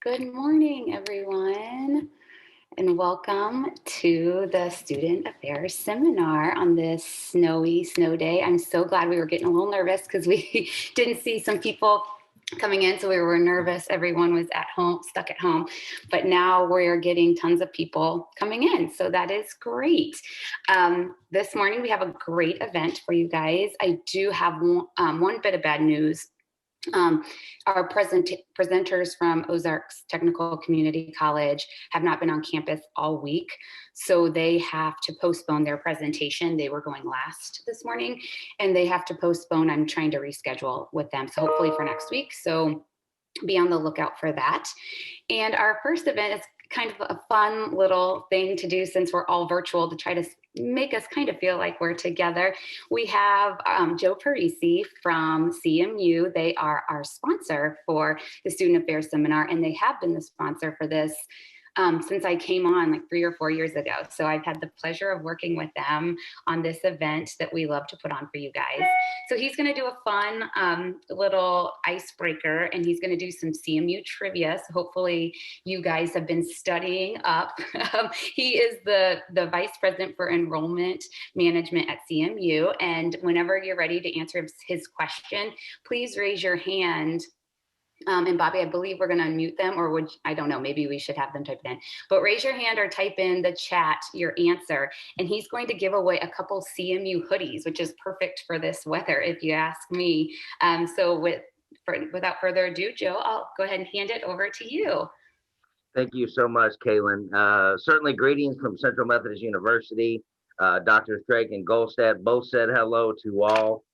Good morning, everyone, and welcome to the Student Affairs Seminar on this snowy snow day. I'm so glad. We were getting a little nervous because we didn't see some people coming in, so we were nervous. Everyone was at home, stuck at home, but now we're getting tons of people coming in, so that is great. This morning we have a great event for you guys. I do have one bit of bad news. Our presenters from Ozarks Technical Community College have not been on campus all week, so they have to postpone their presentation. They were going last this morning, and they have to postpone. I'm trying to reschedule with them, so hopefully for next week. So be on the lookout for that. And our first event is kind of a fun little thing to do since we're all virtual to try to make us kind of feel like we're together. We have Joe Parisi from CMU. They are our sponsor for the Student Affairs Seminar, and they have been the sponsor for this since I came on like 3 or 4 years ago. So I've had the pleasure of working with them on this event that we love to put on for you guys. So he's going to do a fun little icebreaker, and he's going to do some CMU trivia. So hopefully you guys have been studying up. He is the Vice President for Enrollment Management at CMU. And whenever you're ready to answer his question, please raise your hand. And Bobby, I believe we're going to unmute them, or I don't know, maybe we should have them type it in. But raise your hand or type in the chat your answer, and he's going to give away a couple CMU hoodies, which is perfect for this weather, if you ask me. So without further ado, Joe, I'll go ahead and hand it over to you. Thank you so much, Kaylin. Certainly greetings from Central Methodist University. Drs. Drake and Goldstead both said hello to all.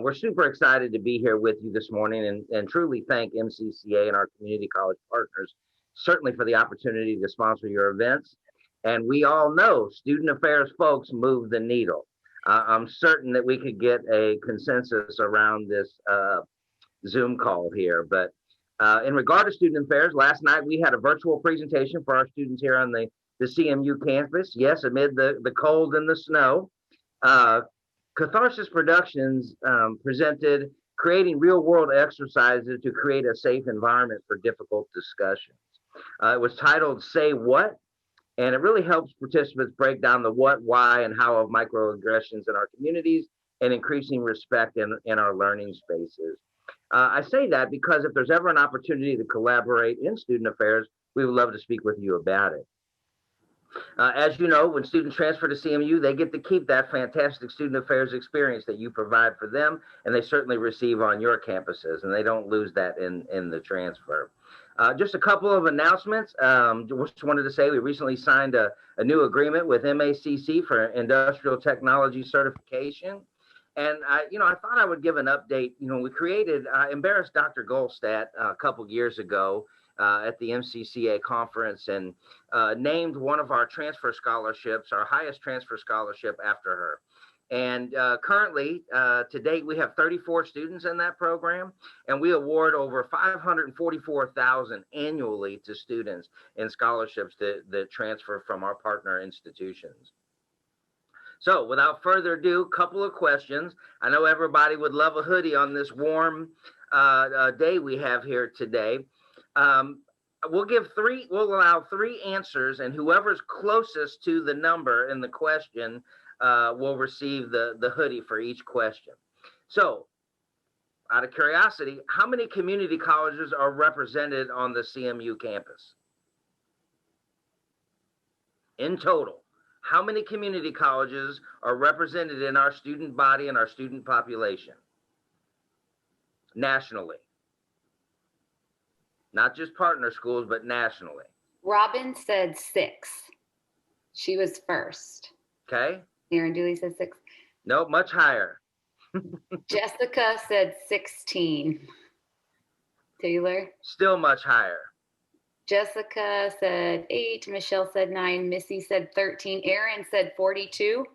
We're super excited to be here with you this morning and truly thank MCCA and our community college partners, certainly for the opportunity to sponsor your events. And we all know student affairs folks move the needle. I'm certain that we could get a consensus around this Zoom call here. But in regard to student affairs, last night we had a virtual presentation for our students here on the CMU campus. Yes, amid the cold and the snow. Catharsis Productions presented creating real-world exercises to create a safe environment for difficult discussions. It was titled Say What? And it really helps participants break down the what, why, and how of microaggressions in our communities and increasing respect in our learning spaces. I say that because if there's ever an opportunity to collaborate in student affairs, we would love to speak with you about it. As you know, when students transfer to CMU, they get to keep that fantastic student affairs experience that you provide for them, and they certainly receive on your campuses, and they don't lose that in the transfer. Just a couple of announcements. Just wanted to say we recently signed a new agreement with MACC for industrial technology certification. And I thought I would give an update. We created, embarrassed Dr. Goldstead a couple years ago at the MCCA conference and named one of our transfer scholarships, our highest transfer scholarship, after her. And currently, to date, we have 34 students in that program, and we award over $544,000 annually to students in scholarships that transfer from our partner institutions. So without further ado, a couple of questions. I know everybody would love a hoodie on this warm day we have here today. We'll allow 3 answers, and whoever's closest to the number in the question will receive the hoodie for each question. So out of curiosity, how many community colleges are represented on the CMU campus? In total, how many community colleges are represented in our student body and our student population nationally? Not just partner schools, but nationally. Robin said 6. She was first. Okay. Aaron Dooley said 6. No, much higher. Jessica said 16. Taylor? Still much higher. Jessica said 8. Michelle said 9. Missy said 13. Aaron said 42.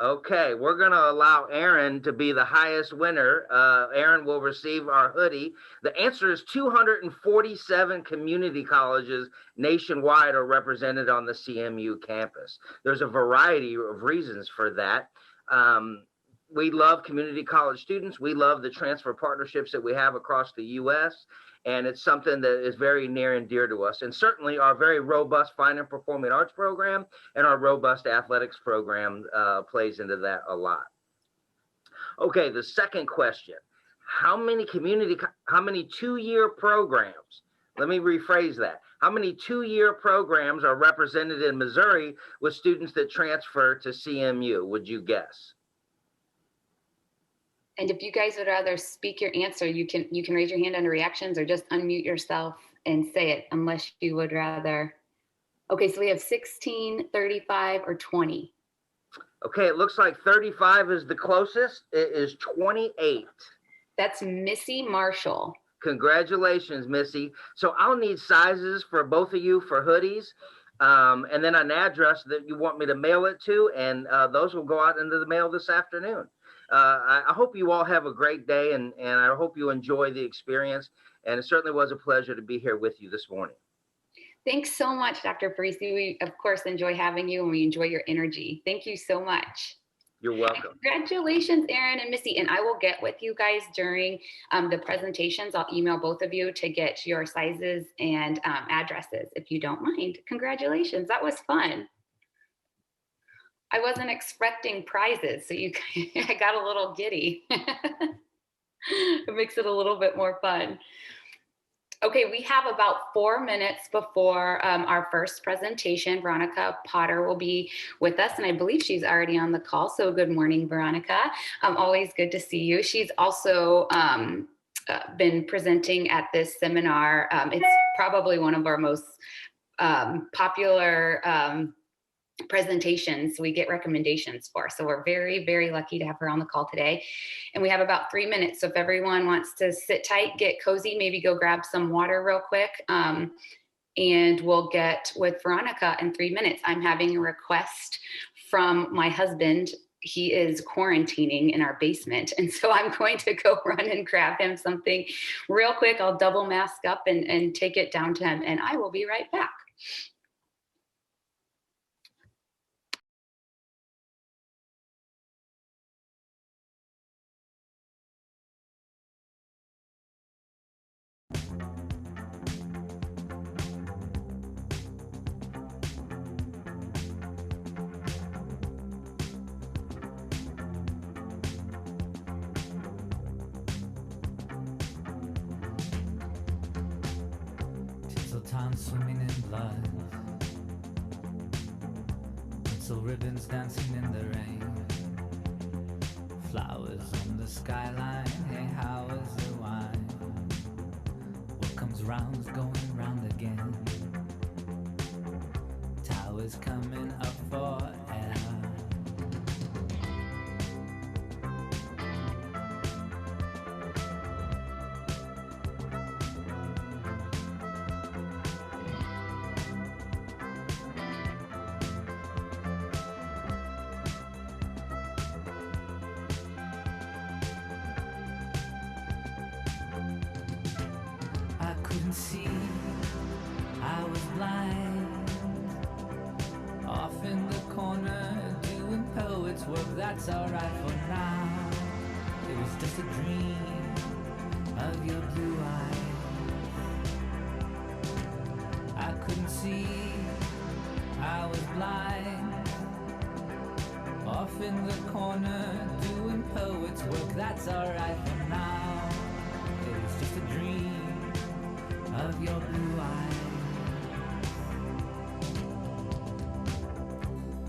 Okay, we're going to allow Aaron to be the highest winner. Aaron will receive our hoodie. The answer is 247 community colleges nationwide are represented on the CMU campus. There's a variety of reasons for that. We love community college students. We love the transfer partnerships that we have across the U.S. And it's something that is very near and dear to us. And certainly our very robust fine and performing arts program and our robust athletics program plays into that a lot. Okay, the second question. How many 2-year programs? Let me rephrase that. How many 2-year programs are represented in Missouri with students that transfer to CMU? Would you guess? And if you guys would rather speak your answer, you can raise your hand under reactions or just unmute yourself and say it, unless you would rather. Okay, so we have 16, 35, or 20. Okay, it looks like 35 is the closest. It is 28. That's Missy Marshall. Congratulations, Missy. So I'll need sizes for both of you for hoodies, and then an address that you want me to mail it to, and those will go out into the mail this afternoon. I hope you all have a great day, and I hope you enjoy the experience. And it certainly was a pleasure to be here with you this morning. Thanks so much, Dr. Parisi. We, of course, enjoy having you, and we enjoy your energy. Thank you so much. You're welcome. And congratulations, Aaron and Missy. And I will get with you guys during the presentations. I'll email both of you to get your sizes and addresses, if you don't mind. Congratulations. That was fun. I wasn't expecting prizes, so I got a little giddy. It makes it a little bit more fun. Okay, we have about 4 minutes before our first presentation. Veronica Potter will be with us, and I believe she's already on the call. So good morning, Veronica. Always good to see you. She's also been presenting at this seminar. It's probably one of our most popular presentations we get recommendations for. So we're very, very lucky to have her on the call today. And we have about 3 minutes. So if everyone wants to sit tight, get cozy, maybe go grab some water real quick. And we'll get with Veronica in 3 minutes. I'm having a request from my husband. He is quarantining in our basement. And so I'm going to go run and grab him something real quick. I'll double mask up and take it down to him, and I will be right back. Swimming in blood, pencil ribbons dancing in the rain, flowers on the skyline. Hey, how is the wine? What comes round is going round again. Towers coming up for air. See, I was blind, off in the corner doing poet's work. That's alright for now. It was just a dream of your blue eyes. I couldn't see, I was blind, off in the corner doing poet's work. That's alright for now. It was just a dream of your blue eyes.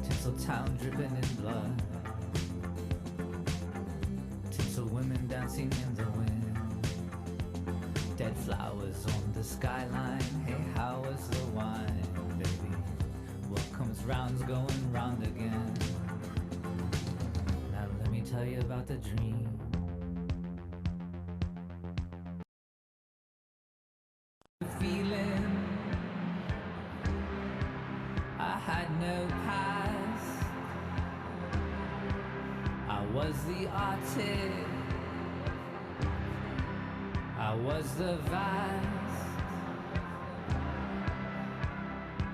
Tinseltown dripping in blood, tinsel women dancing in the wind, dead flowers on the skyline. Hey, how is the wine, baby? What comes round's going round again. Now let me tell you about the dream. Feeling I had no past. I was the artist, I was the vast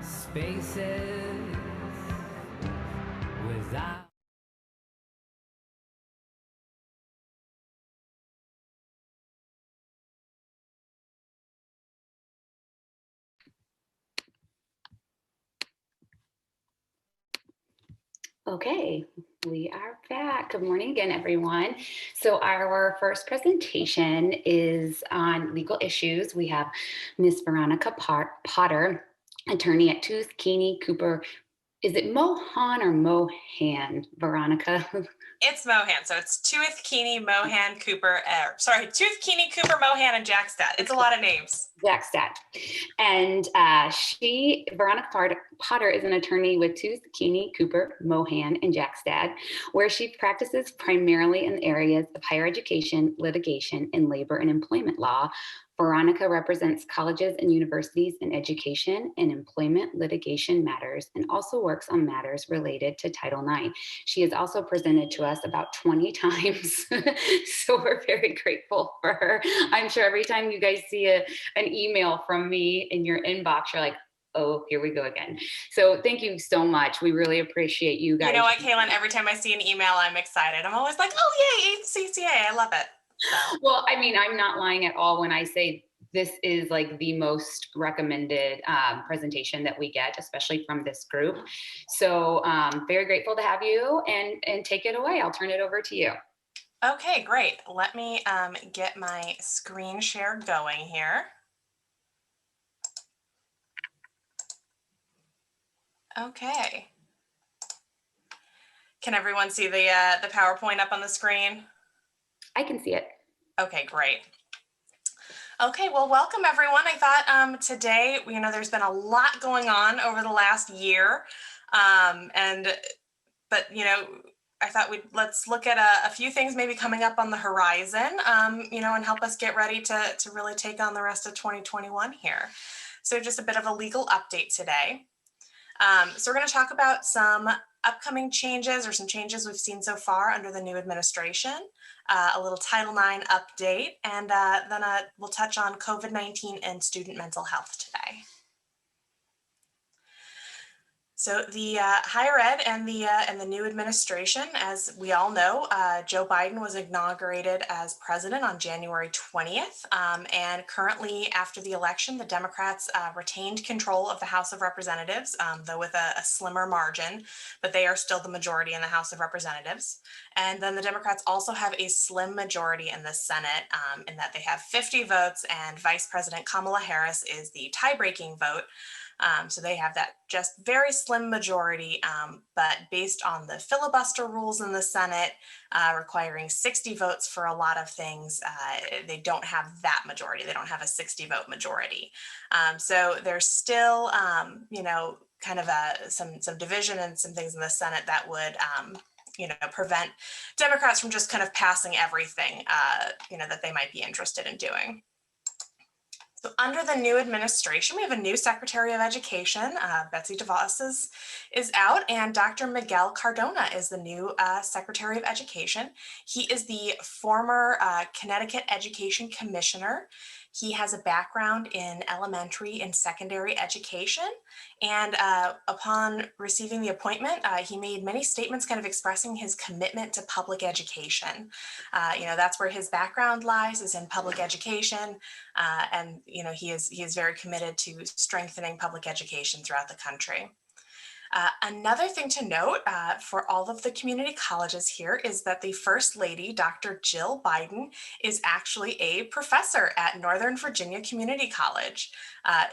spaces without Okay, we are back. Good morning again, everyone. So our first presentation is on legal issues. We have Miss Veronica Potter, attorney at Teuth Keeney Cooper. Is it Mohan or Mohan, Veronica? It's Mohan. So it's Teuth Keeney, Mohan, Cooper, Teuth Keeney, Cooper, Mohan, and Jackstad. It's a lot of names. Jackstad. And Veronica Potter is an attorney with Teuth Keeney, Cooper, Mohan, and Jackstad, where she practices primarily in the areas of higher education, litigation, and labor and employment law. Veronica represents colleges and universities in education and employment litigation matters and also works on matters related to Title IX. She has also presented to us about 20 times, so we're very grateful for her. I'm sure every time you guys see an email from me in your inbox, you're like, oh, here we go again. So thank you so much. We really appreciate you guys. You know what, Kaylin, every time I see an email, I'm excited. I'm always like, oh, yay, MCCA. I love it. So. Well, I mean, I'm not lying at all when I say this is like the most recommended presentation that we get, especially from this group. So very grateful to have you, and take it away. I'll turn it over to you. Okay, great. Let me get my screen share going here. Okay. Can everyone see the PowerPoint up on the screen? I can see it. Okay, great. Okay, well, welcome everyone. I thought today, there's been a lot going on over the last year, but I thought let's look at a few things maybe coming up on the horizon, and help us get ready to really take on the rest of 2021 here. So just a bit of a legal update today. So we're going to talk about some upcoming changes or some changes we've seen so far under the new administration, a little Title IX update, and then we'll touch on COVID-19 and student mental health today. So the higher ed and the new administration, as we all know, Joe Biden was inaugurated as president on January 20th. And currently, after the election, the Democrats retained control of the House of Representatives, though with a slimmer margin, but they are still the majority in the House of Representatives. And then the Democrats also have a slim majority in the Senate, in that they have 50 votes, and Vice President Kamala Harris is the tie-breaking vote. So they have that just very slim majority, but based on the filibuster rules in the Senate, requiring 60 votes for a lot of things, they don't have that majority. They don't have a 60-vote majority. So there's still, kind of some division and some things in the Senate that would, prevent Democrats from just kind of passing everything, that they might be interested in doing. So under the new administration, we have a new Secretary of Education. Betsy DeVos is out, and Dr. Miguel Cardona is the new Secretary of Education. He is the former Connecticut Education Commissioner. He has a background in elementary and secondary education. And upon receiving the appointment, he made many statements kind of expressing his commitment to public education. That's where his background lies, is in public education. And he is very committed to strengthening public education throughout the country. Another thing to note for all of the community colleges here is that the First Lady, Dr. Jill Biden, is actually a professor at Northern Virginia Community College.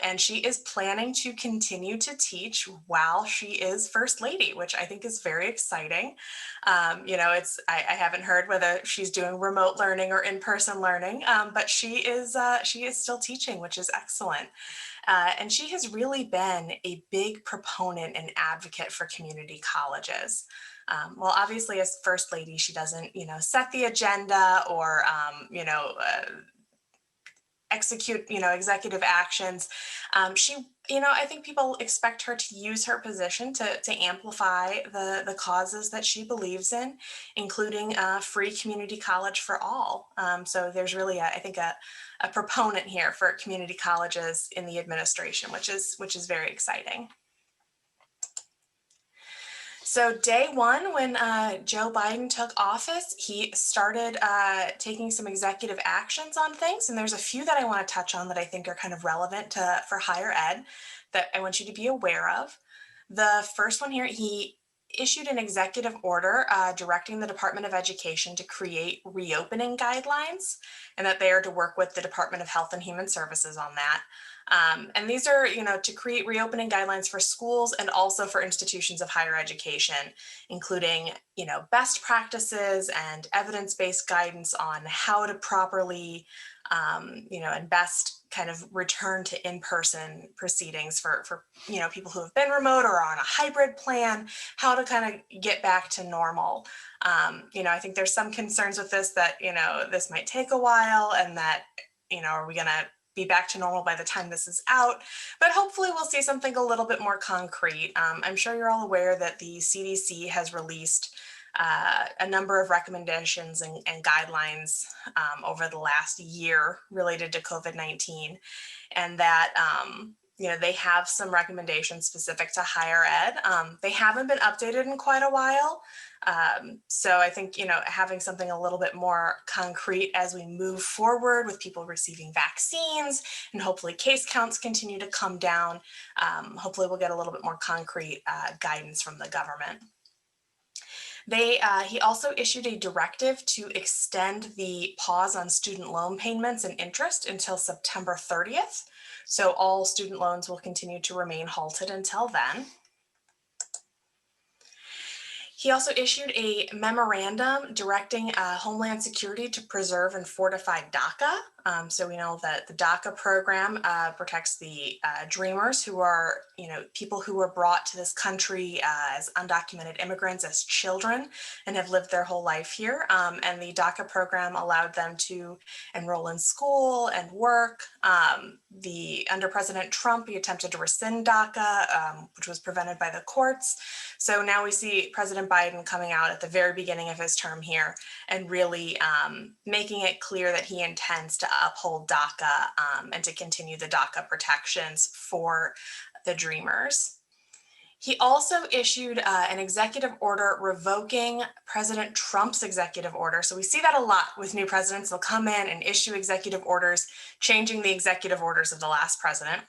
And she is planning to continue to teach while she is First Lady, which I think is very exciting. I haven't heard whether she's doing remote learning or in-person learning, but she is still teaching, which is excellent. And she has really been a big proponent and advocate for community colleges. Well, obviously, as First Lady, she doesn't, set the agenda or, execute, executive actions. I think people expect her to use her position to amplify the causes that she believes in, including free community college for all. So there's really, I think, a proponent here for community colleges in the administration, which is very exciting. So day one, when Joe Biden took office, he started taking some executive actions on things. And there's a few that I want to touch on that I think are kind of relevant for higher ed that I want you to be aware of. The first one here, he issued an executive order directing the Department of Education to create reopening guidelines, and that they are to work with the Department of Health and Human Services on that. And these are, to create reopening guidelines for schools and also for institutions of higher education, including, best practices and evidence-based guidance on how to properly, and best kind of return to in-person proceedings for people who have been remote or are on a hybrid plan, how to kind of get back to normal. I think there's some concerns with this that, this might take a while and that, are we going to be back to normal by the time this is out? But hopefully we'll see something a little bit more concrete. I'm sure you're all aware that the CDC has released a number of recommendations and guidelines over the last year related to COVID-19, and that they have some recommendations specific to higher ed. They haven't been updated in quite a while. So I think, having something a little bit more concrete as we move forward with people receiving vaccines and hopefully case counts continue to come down, hopefully we'll get a little bit more concrete guidance from the government. He also issued a directive to extend the pause on student loan payments and interest until September 30th. So all student loans will continue to remain halted until then. He also issued a memorandum directing Homeland Security to preserve and fortify DACA. So we know that the DACA program protects the Dreamers, who are, people who were brought to this country as undocumented immigrants as children and have lived their whole life here. And the DACA program allowed them to enroll in school and work. Under President Trump, he attempted to rescind DACA, which was prevented by the courts. So now we see President Biden coming out at the very beginning of his term here and really making it clear that he intends to uphold DACA and to continue the DACA protections for the Dreamers. He also issued an executive order revoking President Trump's executive order. So we see that a lot with new presidents. They'll come in and issue executive orders, changing the executive orders of the last president.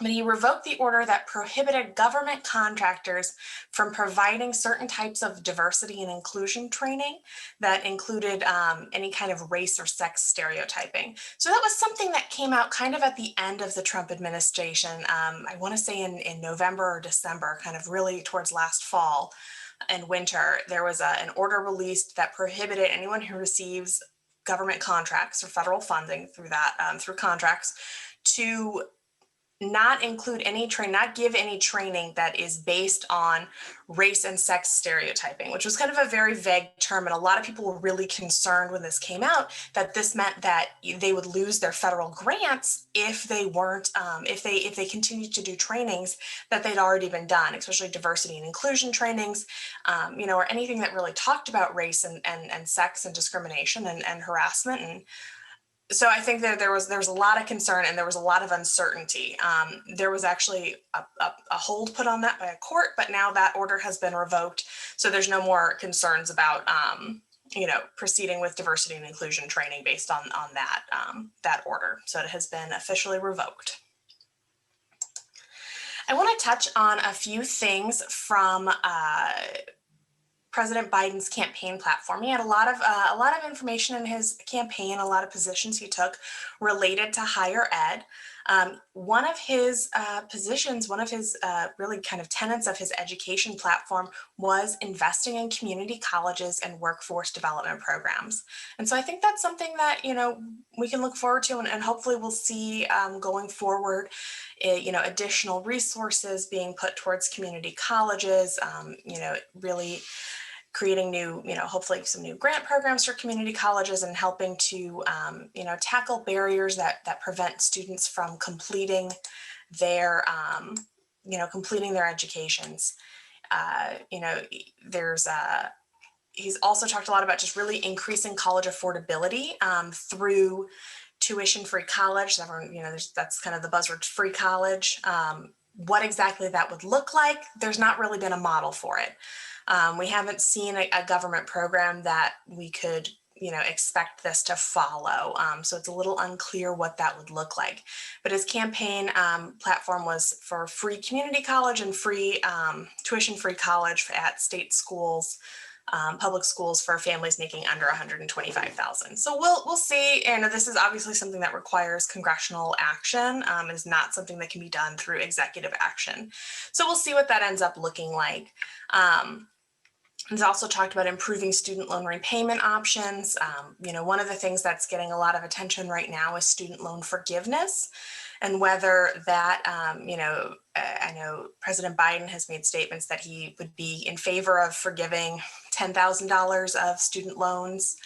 But he revoked the order that prohibited government contractors from providing certain types of diversity and inclusion training that included any kind of race or sex stereotyping. So that was something that came out kind of at the end of the Trump administration. I want to say in November or December, kind of really towards last fall and winter, there was an order released that prohibited anyone who receives government contracts or federal funding through that, through contracts, to not include any not give any training that is based on race and sex stereotyping, which was kind of a very vague term. And a lot of people were really concerned when this came out that this meant that they would lose their federal grants if they weren't, if they continued to do trainings that they'd already been done, especially diversity and inclusion trainings, or anything that really talked about race and sex and discrimination and harassment. And so I think that there was a lot of concern and there was a lot of uncertainty. There was actually a hold put on that by a court, but now that order has been revoked. So there's no more concerns about, proceeding with diversity and inclusion training based on that order. So it has been officially revoked. I want to touch on a few things from President Biden's campaign platform. He had a lot of information in his campaign, a lot of positions he took related to higher ed. One of his positions, one of his really kind of tenets of his education platform was investing in community colleges and workforce development programs. And so I think that's something that, we can look forward to and hopefully we'll see going forward, additional resources being put towards community colleges, really creating new, hopefully some new grant programs for community colleges and helping to, tackle barriers that prevent students from completing their, educations. He's also talked a lot about just really increasing college affordability through tuition-free college. Everyone, that's kind of the buzzword, free college. What exactly that would look like, there's not really been a model for it. We haven't seen a government program that we could, expect this to follow. So it's a little unclear what that would look like. But his campaign platform was for free community college and free tuition-free college at state schools, public schools for families making under $125,000. So we'll see. And this is obviously something that requires congressional action. It is not something that can be done through executive action. So we'll see what that ends up looking like. He's also talked about improving student loan repayment options. One of the things that's getting a lot of attention right now is student loan forgiveness, and whether that, I know President Biden has made statements that he would be in favor of forgiving $10,000 of student loans.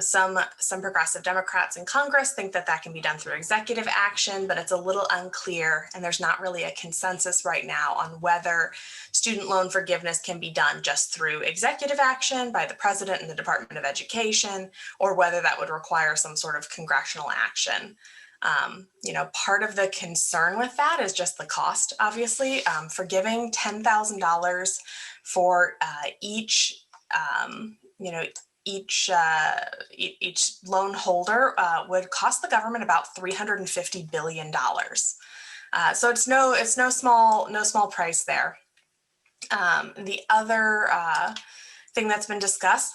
Some progressive Democrats in Congress think that that can be done through executive action, but it's a little unclear, and there's not really a consensus right now on whether student loan forgiveness can be done just through executive action by the president and the Department of Education, or whether that would require some sort of congressional action. Part of the concern with that is just the cost, obviously. Forgiving $10,000 for each loan holder would cost the government about $350 billion. So it's no small price there. The other thing that's been discussed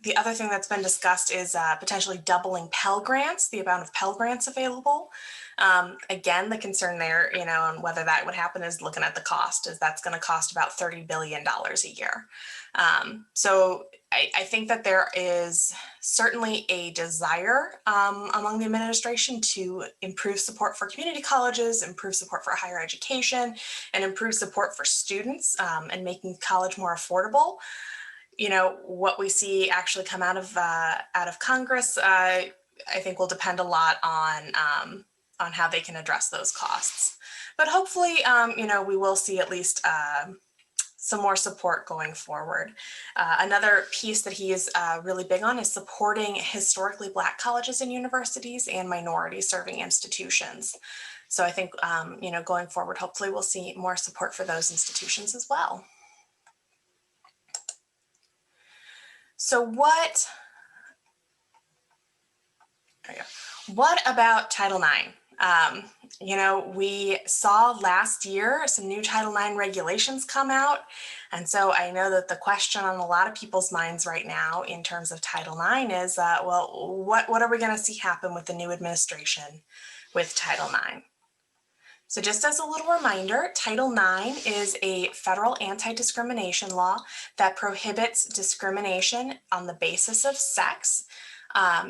The other thing that's been discussed is potentially doubling Pell Grants, the amount of Pell Grants available. Again, the concern there, on whether that would happen is looking at the cost, as that's going to cost about $30 billion a year. So I think that there is certainly a desire among the administration to improve support for community colleges, improve support for higher education, and improve support for students and making college more affordable. What we see actually come out of Congress, I think will depend a lot on how they can address those costs. But hopefully, we will see at least some more support going forward. Another piece that he is really big on is supporting historically Black colleges and universities and minority serving institutions. So I think, going forward, hopefully we'll see more support for those institutions as well. So what about Title IX? We saw last year some new Title IX regulations come out. And so I know that the question on a lot of people's minds right now in terms of Title IX is, what are we going to see happen with the new administration with Title IX? So just as a little reminder, Title IX is a federal anti-discrimination law that prohibits discrimination on the basis of sex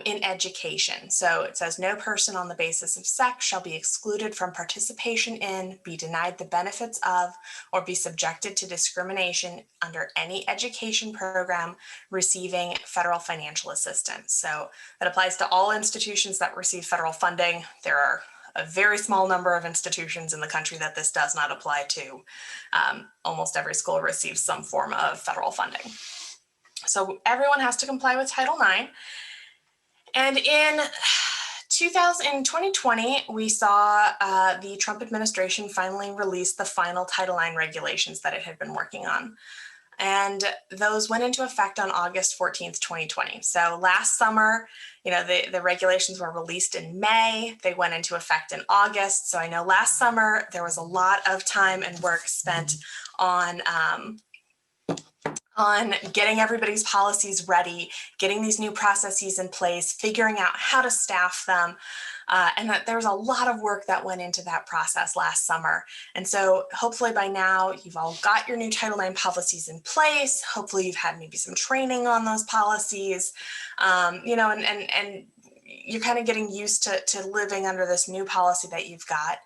in education. So it says no person on the basis of sex shall be excluded from participation in, be denied the benefits of, or be subjected to discrimination under any education program receiving federal financial assistance. So that applies to all institutions that receive federal funding. There are a very small number of institutions in the country that this does not apply to. Almost every school receives some form of federal funding. So everyone has to comply with Title IX. And in 2020, we saw the Trump administration finally release the final Title IX regulations that it had been working on. And those went into effect on August 14th, 2020. So last summer, the regulations were released in May. They went into effect in August. So I know last summer there was a lot of time and work spent on getting everybody's policies ready, getting these new processes in place, figuring out how to staff them. And that there was a lot of work that went into that process last summer. And so hopefully by now you've all got your new Title IX policies in place. Hopefully you've had maybe some training on those policies, and you're kind of getting used to living under this new policy that you've got.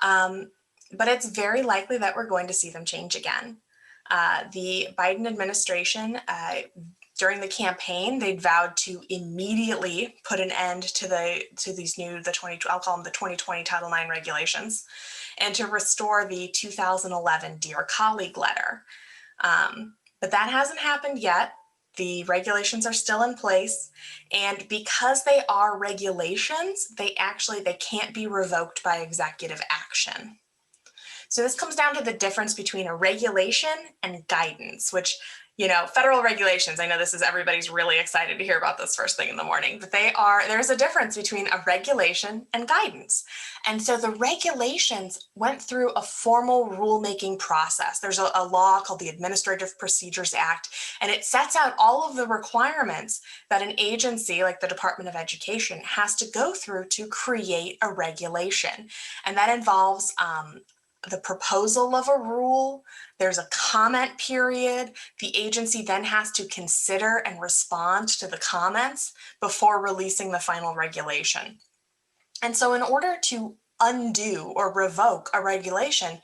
But it's very likely that we're going to see them change again. The Biden administration, during the campaign, they'd vowed to immediately put an end to these new, I'll call them the 2020 Title IX regulations, and to restore the 2011 Dear Colleague letter. But that hasn't happened yet. The regulations are still in place, and because they are regulations, they can't be revoked by executive action. So this comes down to the difference between a regulation and guidance, which federal regulations. I know everybody's really excited to hear about this first thing in the morning, but there's a difference between a regulation and guidance. And so the regulations went through a formal rulemaking process. There's a law called the Administrative Procedures Act, and it sets out all of the requirements that an agency like the Department of Education has to go through to create a regulation. And that involves the proposal of a rule. There's a comment period. The agency then has to consider and respond to the comments before releasing the final regulation. And so in order to undo or revoke a regulation,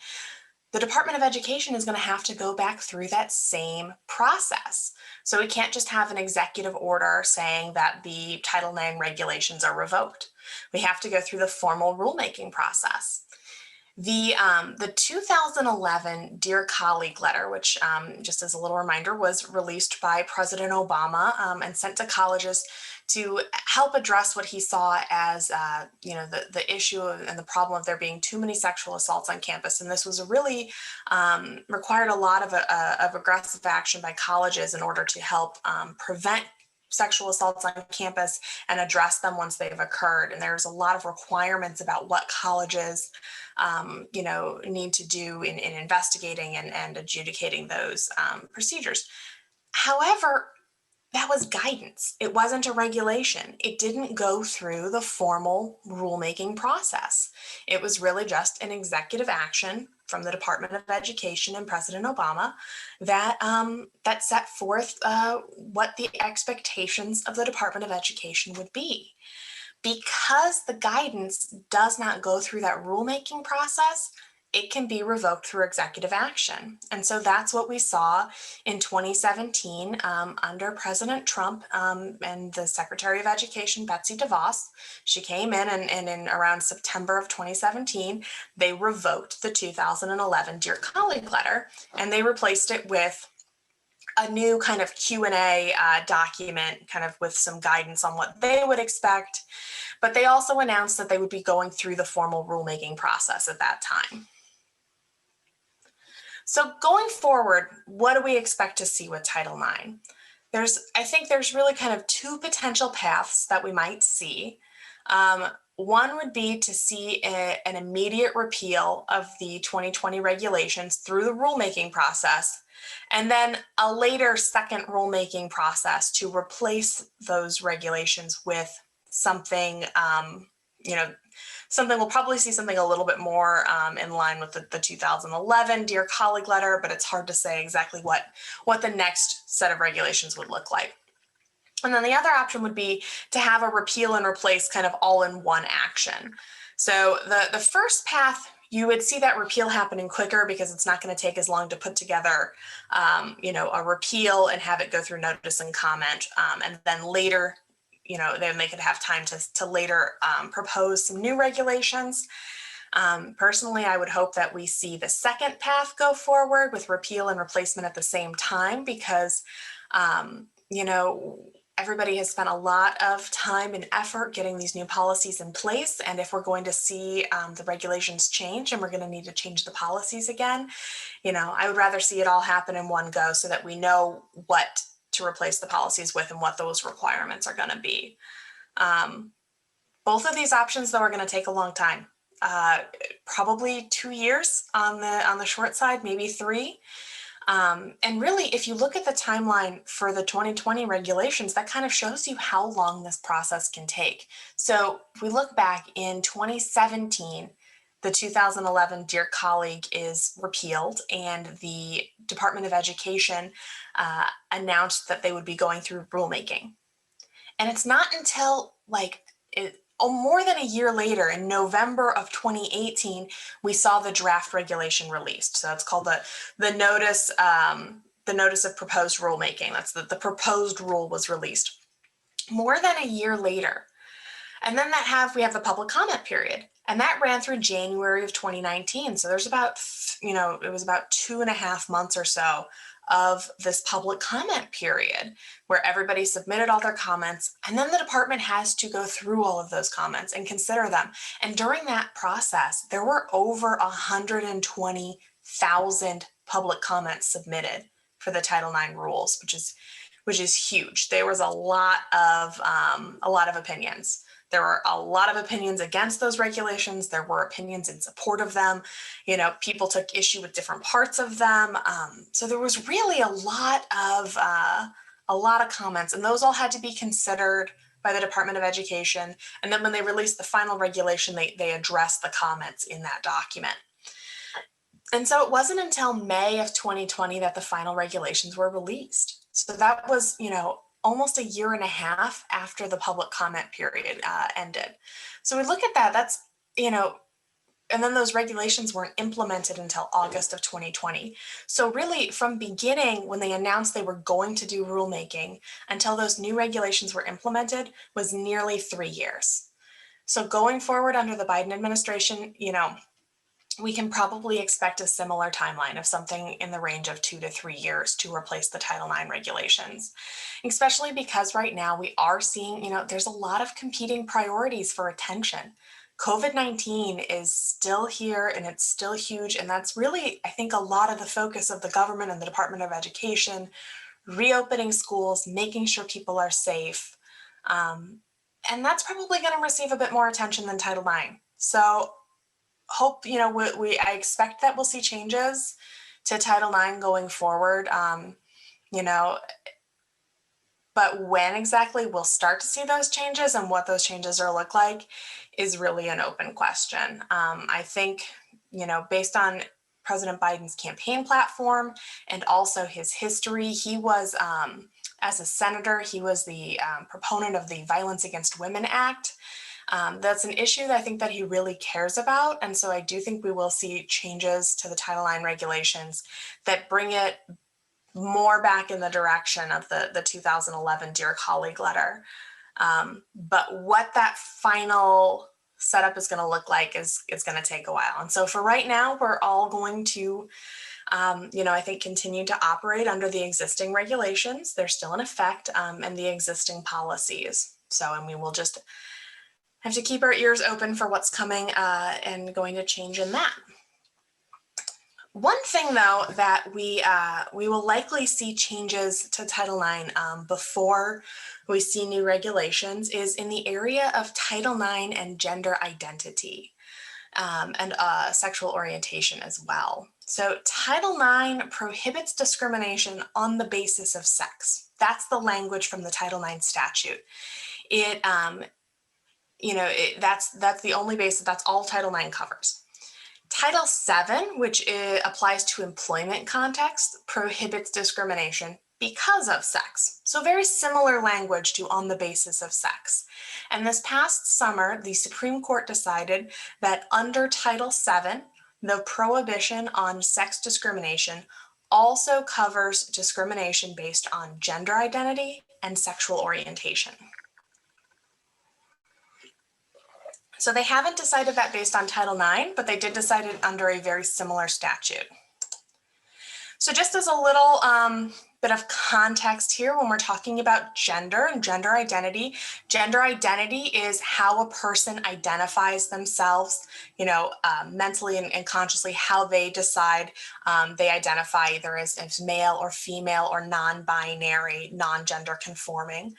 the Department of Education is going to have to go back through that same process. So we can't just have an executive order saying that the Title IX regulations are revoked. We have to go through the formal rulemaking process. The 2011 Dear Colleague letter, which just as a little reminder, was released by President Obama and sent to colleges to help address what he saw as the issue and the problem of there being too many sexual assaults on campus. And this was really required a lot of aggressive action by colleges in order to help prevent sexual assaults on campus and address them once they've occurred. And there's a lot of requirements about what colleges need to do in investigating and adjudicating those procedures. However, that was guidance. It wasn't a regulation. It didn't go through the formal rulemaking process. It was really just an executive action from the Department of Education and President Obama that set forth what the expectations of the Department of Education would be. Because the guidance does not go through that rulemaking process, it can be revoked through executive action. And so that's what we saw in 2017 under President Trump and the Secretary of Education, Betsy DeVos. She came in and in around September of 2017, they revoked the 2011 Dear Colleague letter, and they replaced it with a new kind of Q&A document, kind of with some guidance on what they would expect. But they also announced that they would be going through the formal rulemaking process at that time. So going forward, what do we expect to see with Title IX? I think there's really kind of two potential paths that we might see. One would be to see an immediate repeal of the 2020 regulations through the rulemaking process, and then a later second rulemaking process to replace those regulations with something, we'll probably see something a little bit more in line with the 2011 Dear Colleague letter, but it's hard to say exactly what the next set of regulations would look like. And then the other option would be to have a repeal and replace kind of all in one action. So the first path, you would see that repeal happening quicker because it's not going to take as long to put together, a repeal and have it go through notice and comment. And then later, then they could have time to later propose some new regulations. Personally, I would hope that we see the second path go forward with repeal and replacement at the same time because, everybody has spent a lot of time and effort getting these new policies in place. And if we're going to see the regulations change and we're going to need to change the policies again, I would rather see it all happen in one go so that we know what to replace the policies with and what those requirements are going to be. Both of these options, though, are going to take a long time. Probably 2 years on the short side, maybe 3. And really, if you look at the timeline for the 2020 regulations, that kind of shows you how long this process can take. So if we look back in 2017, the 2011 Dear Colleague is repealed and the Department of Education announced that they would be going through rulemaking. And it's not until more than a year later, in November of 2018, we saw the draft regulation released. So it's called the notice of proposed rulemaking. That's the proposed rule was released more than a year later. And then we have the public comment period, and that ran through January of 2019. So there's about, it was about 2.5 months or so of this public comment period where everybody submitted all their comments, and then the department has to go through all of those comments and consider them. And during that process, there were over 120,000 public comments submitted for the Title IX rules, which is huge. There was a lot of opinions. There were a lot of opinions against those regulations. There were opinions in support of them. You know, people took issue with different parts of them. So there was really a lot of comments, and those all had to be considered by the Department of Education. And then when they released the final regulation, they addressed the comments in that document. And so it wasn't until May of 2020 that the final regulations were released. So that was, you know, almost a year and a half after the public comment period ended. So we look at that, that's, you know, and then those regulations weren't implemented until August of 2020. So really from beginning, when they announced they were going to do rulemaking until those new regulations were implemented was nearly 3 years. So going forward under the Biden administration, you know, we can probably expect a similar timeline of something in the range of 2 to 3 years to replace the Title IX regulations, especially because right now we are seeing, you know, there's a lot of competing priorities for attention. COVID-19 is still here and it's still huge. And that's really, I think, a lot of the focus of the government and the Department of Education, reopening schools, making sure people are safe. And that's probably going to receive a bit more attention than Title IX. So hope, you know, I expect that we'll see changes to Title IX going forward, you know, but when exactly we'll start to see those changes and what those changes are look like is really an open question. I think, you know, based on President Biden's campaign platform and also his history, he was, as a senator, he was the proponent of the Violence Against Women Act. That's an issue that I think that he really cares about. And so I do think we will see changes to the Title IX regulations that bring it more back in the direction of the 2011 Dear Colleague letter. But what that final setup is going to look like is going to take a while. And so for right now, we're all going to, you know, I think continue to operate under the existing regulations. They're still in effect, and the existing policies. So, and we will just have to keep our ears open for what's coming and going to change in that. One thing, though, that we will likely see changes to Title IX before we see new regulations is in the area of Title IX and gender identity and sexual orientation as well. So Title IX prohibits discrimination on the basis of sex. That's the language from the Title IX statute. It you know, that's the only basis, that's all Title IX covers. Title VII, which applies to employment context, prohibits discrimination because of sex. So very similar language to on the basis of sex. And this past summer, the Supreme Court decided that under Title VII, the prohibition on sex discrimination also covers discrimination based on gender identity and sexual orientation. So they haven't decided that based on Title IX, but they did decide it under a very similar statute. So just as a little bit of context here, when we're talking about gender and gender identity is how a person identifies themselves, you know, mentally and consciously, how they decide they identify either as male or female or non-binary, non-gender conforming.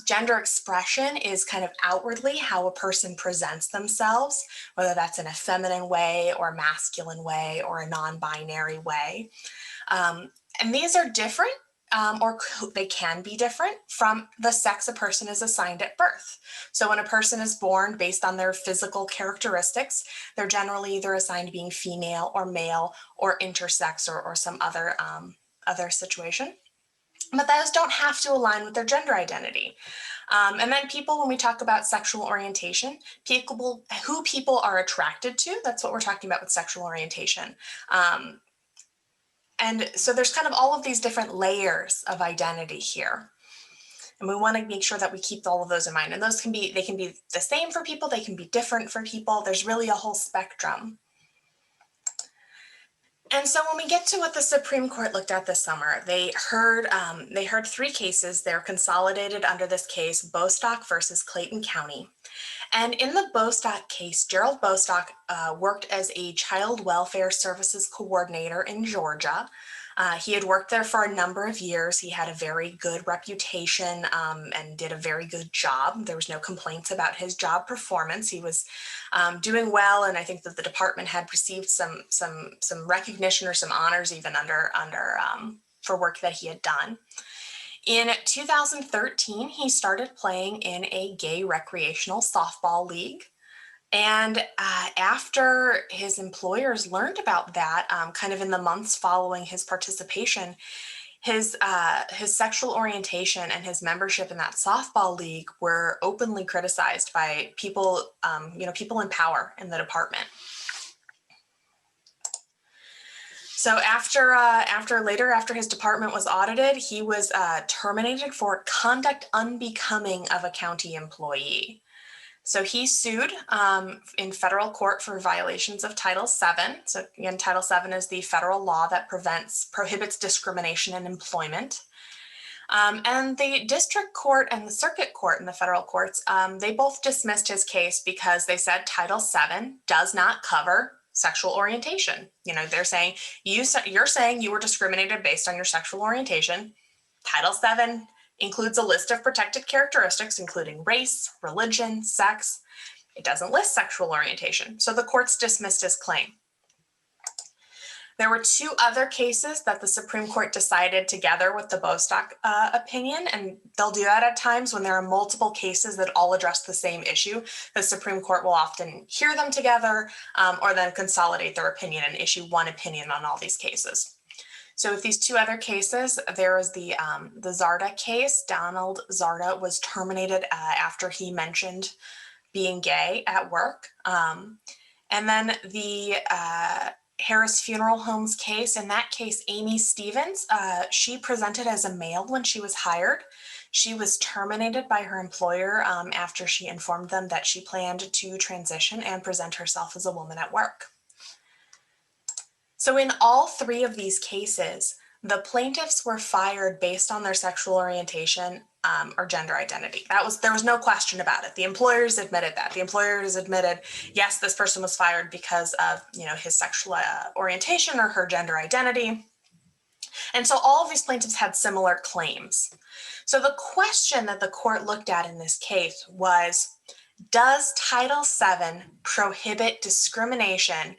Gender expression is kind of outwardly how a person presents themselves, whether that's in a feminine way or a masculine way or a non-binary way. And these are different, or they can be different from the sex a person is assigned at birth. So when a person is born based on their physical characteristics, they're generally either assigned being female or male or intersex or some other situation. But those don't have to align with their gender identity. And then people, when we talk about sexual orientation, who people are attracted to, that's what we're talking about with sexual orientation. And so there's kind of all of these different layers of identity here. And we want to make sure that we keep all of those in mind. And those they can be the same for people, they can be different for people. There's really a whole spectrum. And so when we get to what the Supreme Court looked at this summer, they heard 3 cases. They're consolidated under this case, Bostock versus Clayton County. And in the Bostock case, Gerald Bostock worked as a child welfare services coordinator in Georgia. He had worked there for a number of years. He had a very good reputation and did a very good job. There was no complaints about his job performance. He was doing well, and I think that the department had received some recognition or some honors even under for work that he had done. In 2013, he started playing in a gay recreational softball league. And after his employers learned about that, kind of in the months following his participation, his sexual orientation and his membership in that softball league were openly criticized by people, people in power in the department. So after his department was audited, he was terminated for conduct unbecoming of a county employee. So he sued in federal court for violations of Title VII. So again, Title VII is the federal law that prohibits discrimination in employment. And the district court and the circuit court in the federal courts, they both dismissed his case because they said Title VII does not cover sexual orientation. They're saying you're saying you were discriminated based on your sexual orientation. Title VII includes a list of protected characteristics, including race, religion, sex. It doesn't list sexual orientation. So the courts dismissed his claim. There were two other cases that the Supreme Court decided together with the Bostock opinion, and they'll do that at times when there are multiple cases that all address the same issue. The Supreme Court will often hear them together or then consolidate their opinion and issue one opinion on all these cases. So with these two other cases, there was the Zarda case. Donald Zarda was terminated after he mentioned being gay at work. And then the Harris Funeral Homes case. In that case, Amy Stevens, she presented as a male when she was hired. She was terminated by her employer after she informed them that she planned to transition and present herself as a woman at work. So in all three of these cases, the plaintiffs were fired based on their sexual orientation or gender identity. There was no question about it. The employers admitted that. The employers admitted, yes, this person was fired because of his sexual orientation or her gender identity. And so all of these plaintiffs had similar claims. So the question that the court looked at in this case was, does Title VII prohibit discrimination?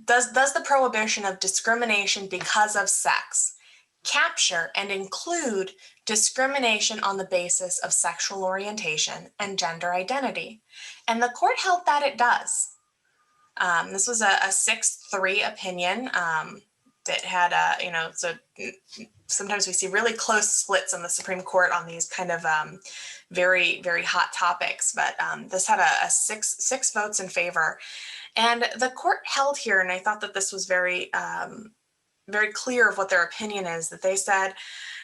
Does the prohibition of discrimination because of sex capture and include discrimination on the basis of sexual orientation and gender identity? And the court held that it does. This was a 6-3 opinion that had so sometimes we see really close splits in the Supreme Court on these kind of very, very hot topics, but this had a 6 votes in favor. And the court held here, and I thought that this was very, very clear of what their opinion is, that they said,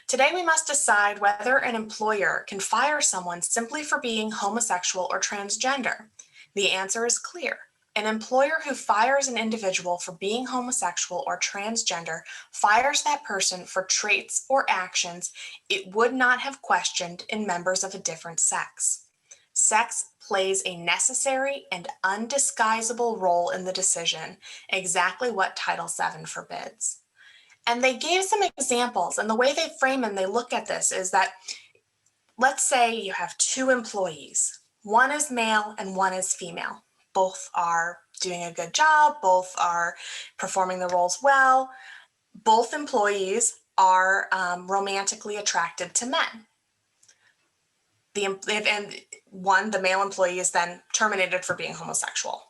today we must decide whether an employer can fire someone simply for being homosexual or transgender. The answer is clear. An employer who fires an individual for being homosexual or transgender fires that person for traits or actions it would not have questioned in members of a different sex. Sex plays a necessary and undisguisable role in the decision, exactly what Title VII forbids. And they gave some examples, and the way they frame and they look at this is that, let's say you have 2 employees. One is male and one is female. Both are doing a good job, both are performing the roles well. Both employees are romantically attracted to men. The male employee is then terminated for being homosexual.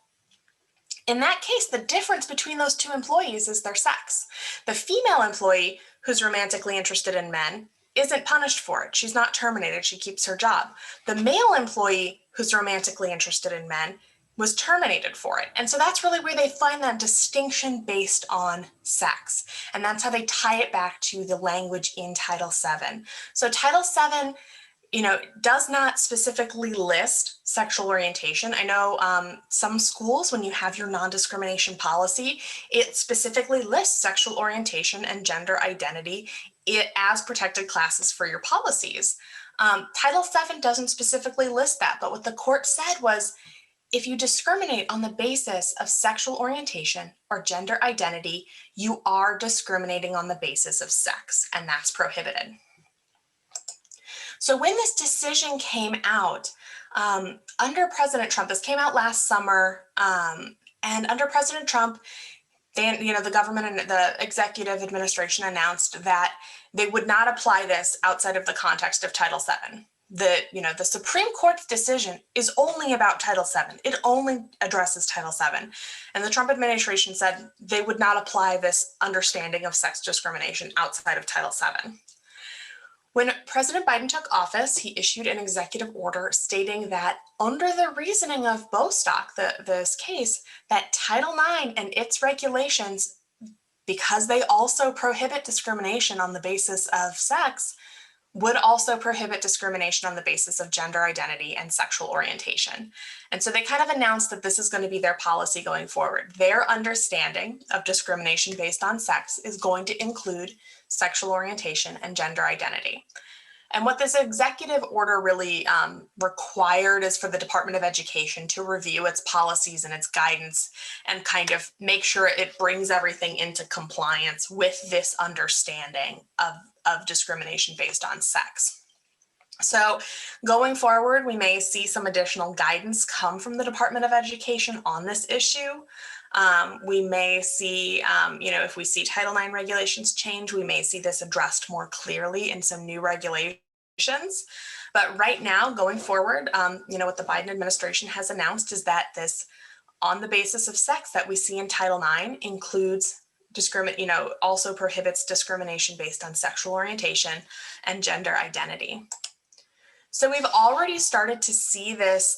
In that case, the difference between those 2 employees is their sex. The female employee who's romantically interested in men isn't punished for it. She's not terminated. She keeps her job. The male employee who's romantically interested in men was terminated for it. And so that's really where they find that distinction based on sex. And that's how they tie it back to the language in Title VII. So Title VII, does not specifically list sexual orientation. I know some schools, when you have your non-discrimination policy, it specifically lists sexual orientation and gender identity as protected classes for your policies. Title VII doesn't specifically list that, but what the court said was, if you discriminate on the basis of sexual orientation or gender identity, you are discriminating on the basis of sex, and that's prohibited. So when this decision came out, under President Trump, this came out last summer, and under President Trump, the government and the executive administration announced that they would not apply this outside of the context of Title VII. The Supreme Court's decision is only about Title VII. It only addresses Title VII. And the Trump administration said they would not apply this understanding of sex discrimination outside of Title VII. When President Biden took office, he issued an executive order stating that under the reasoning of Bostock, this case, that Title IX and its regulations, because they also prohibit discrimination on the basis of sex, would also prohibit discrimination on the basis of gender identity and sexual orientation. And so they kind of announced that this is going to be their policy going forward. Their understanding of discrimination based on sex is going to include sexual orientation and gender identity. And what this executive order really required is for the Department of Education to review its policies and its guidance and kind of make sure it brings everything into compliance with this understanding of discrimination based on sex. So going forward, we may see some additional guidance come from the Department of Education on this issue. We may see, if we see Title IX regulations change, we may see this addressed more clearly in some new regulations. But right now, going forward, what the Biden administration has announced is that this, on the basis of sex that we see in Title IX, includes also prohibits discrimination based on sexual orientation and gender identity. So we've already started to see this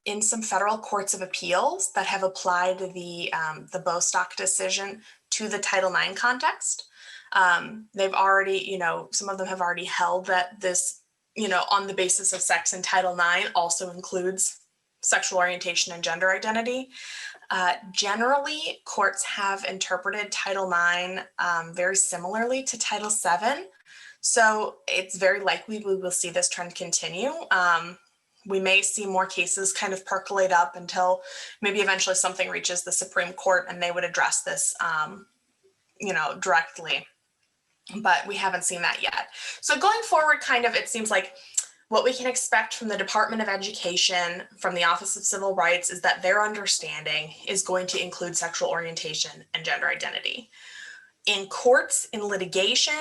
in some federal courts of appeals that have applied the Bostock decision to the Title IX context. They've already, some of them have already held that this, on the basis of sex in Title IX also includes sexual orientation and gender identity. Generally, courts have interpreted Title IX very similarly to Title VII. So it's very likely we will see this trend continue. We may see more cases kind of percolate up until maybe eventually something reaches the Supreme Court and they would address this, directly. But we haven't seen that yet. So going forward, kind of, it seems like what we can expect from the Department of Education, from the Office of Civil Rights, is that their understanding is going to include sexual orientation and gender identity. In courts, in litigation,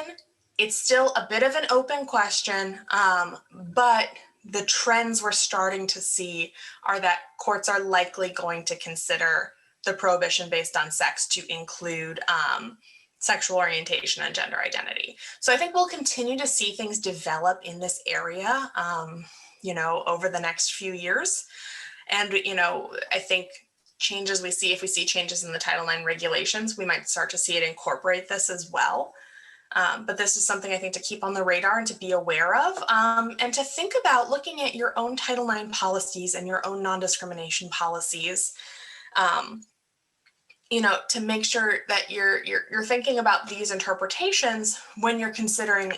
it's still a bit of an open question, but the trends we're starting to see are that courts are likely going to consider the prohibition based on sex to include sexual orientation and gender identity. So I think we'll continue to see things develop in this area, over the next few years. And, I think changes we see, if we see changes in the Title IX regulations, we might start to see it incorporate this as well. But this is something I think to keep on the radar and to be aware of, and to think about looking at your own Title IX policies and your own non-discrimination policies, to make sure that you're thinking about these interpretations when you're considering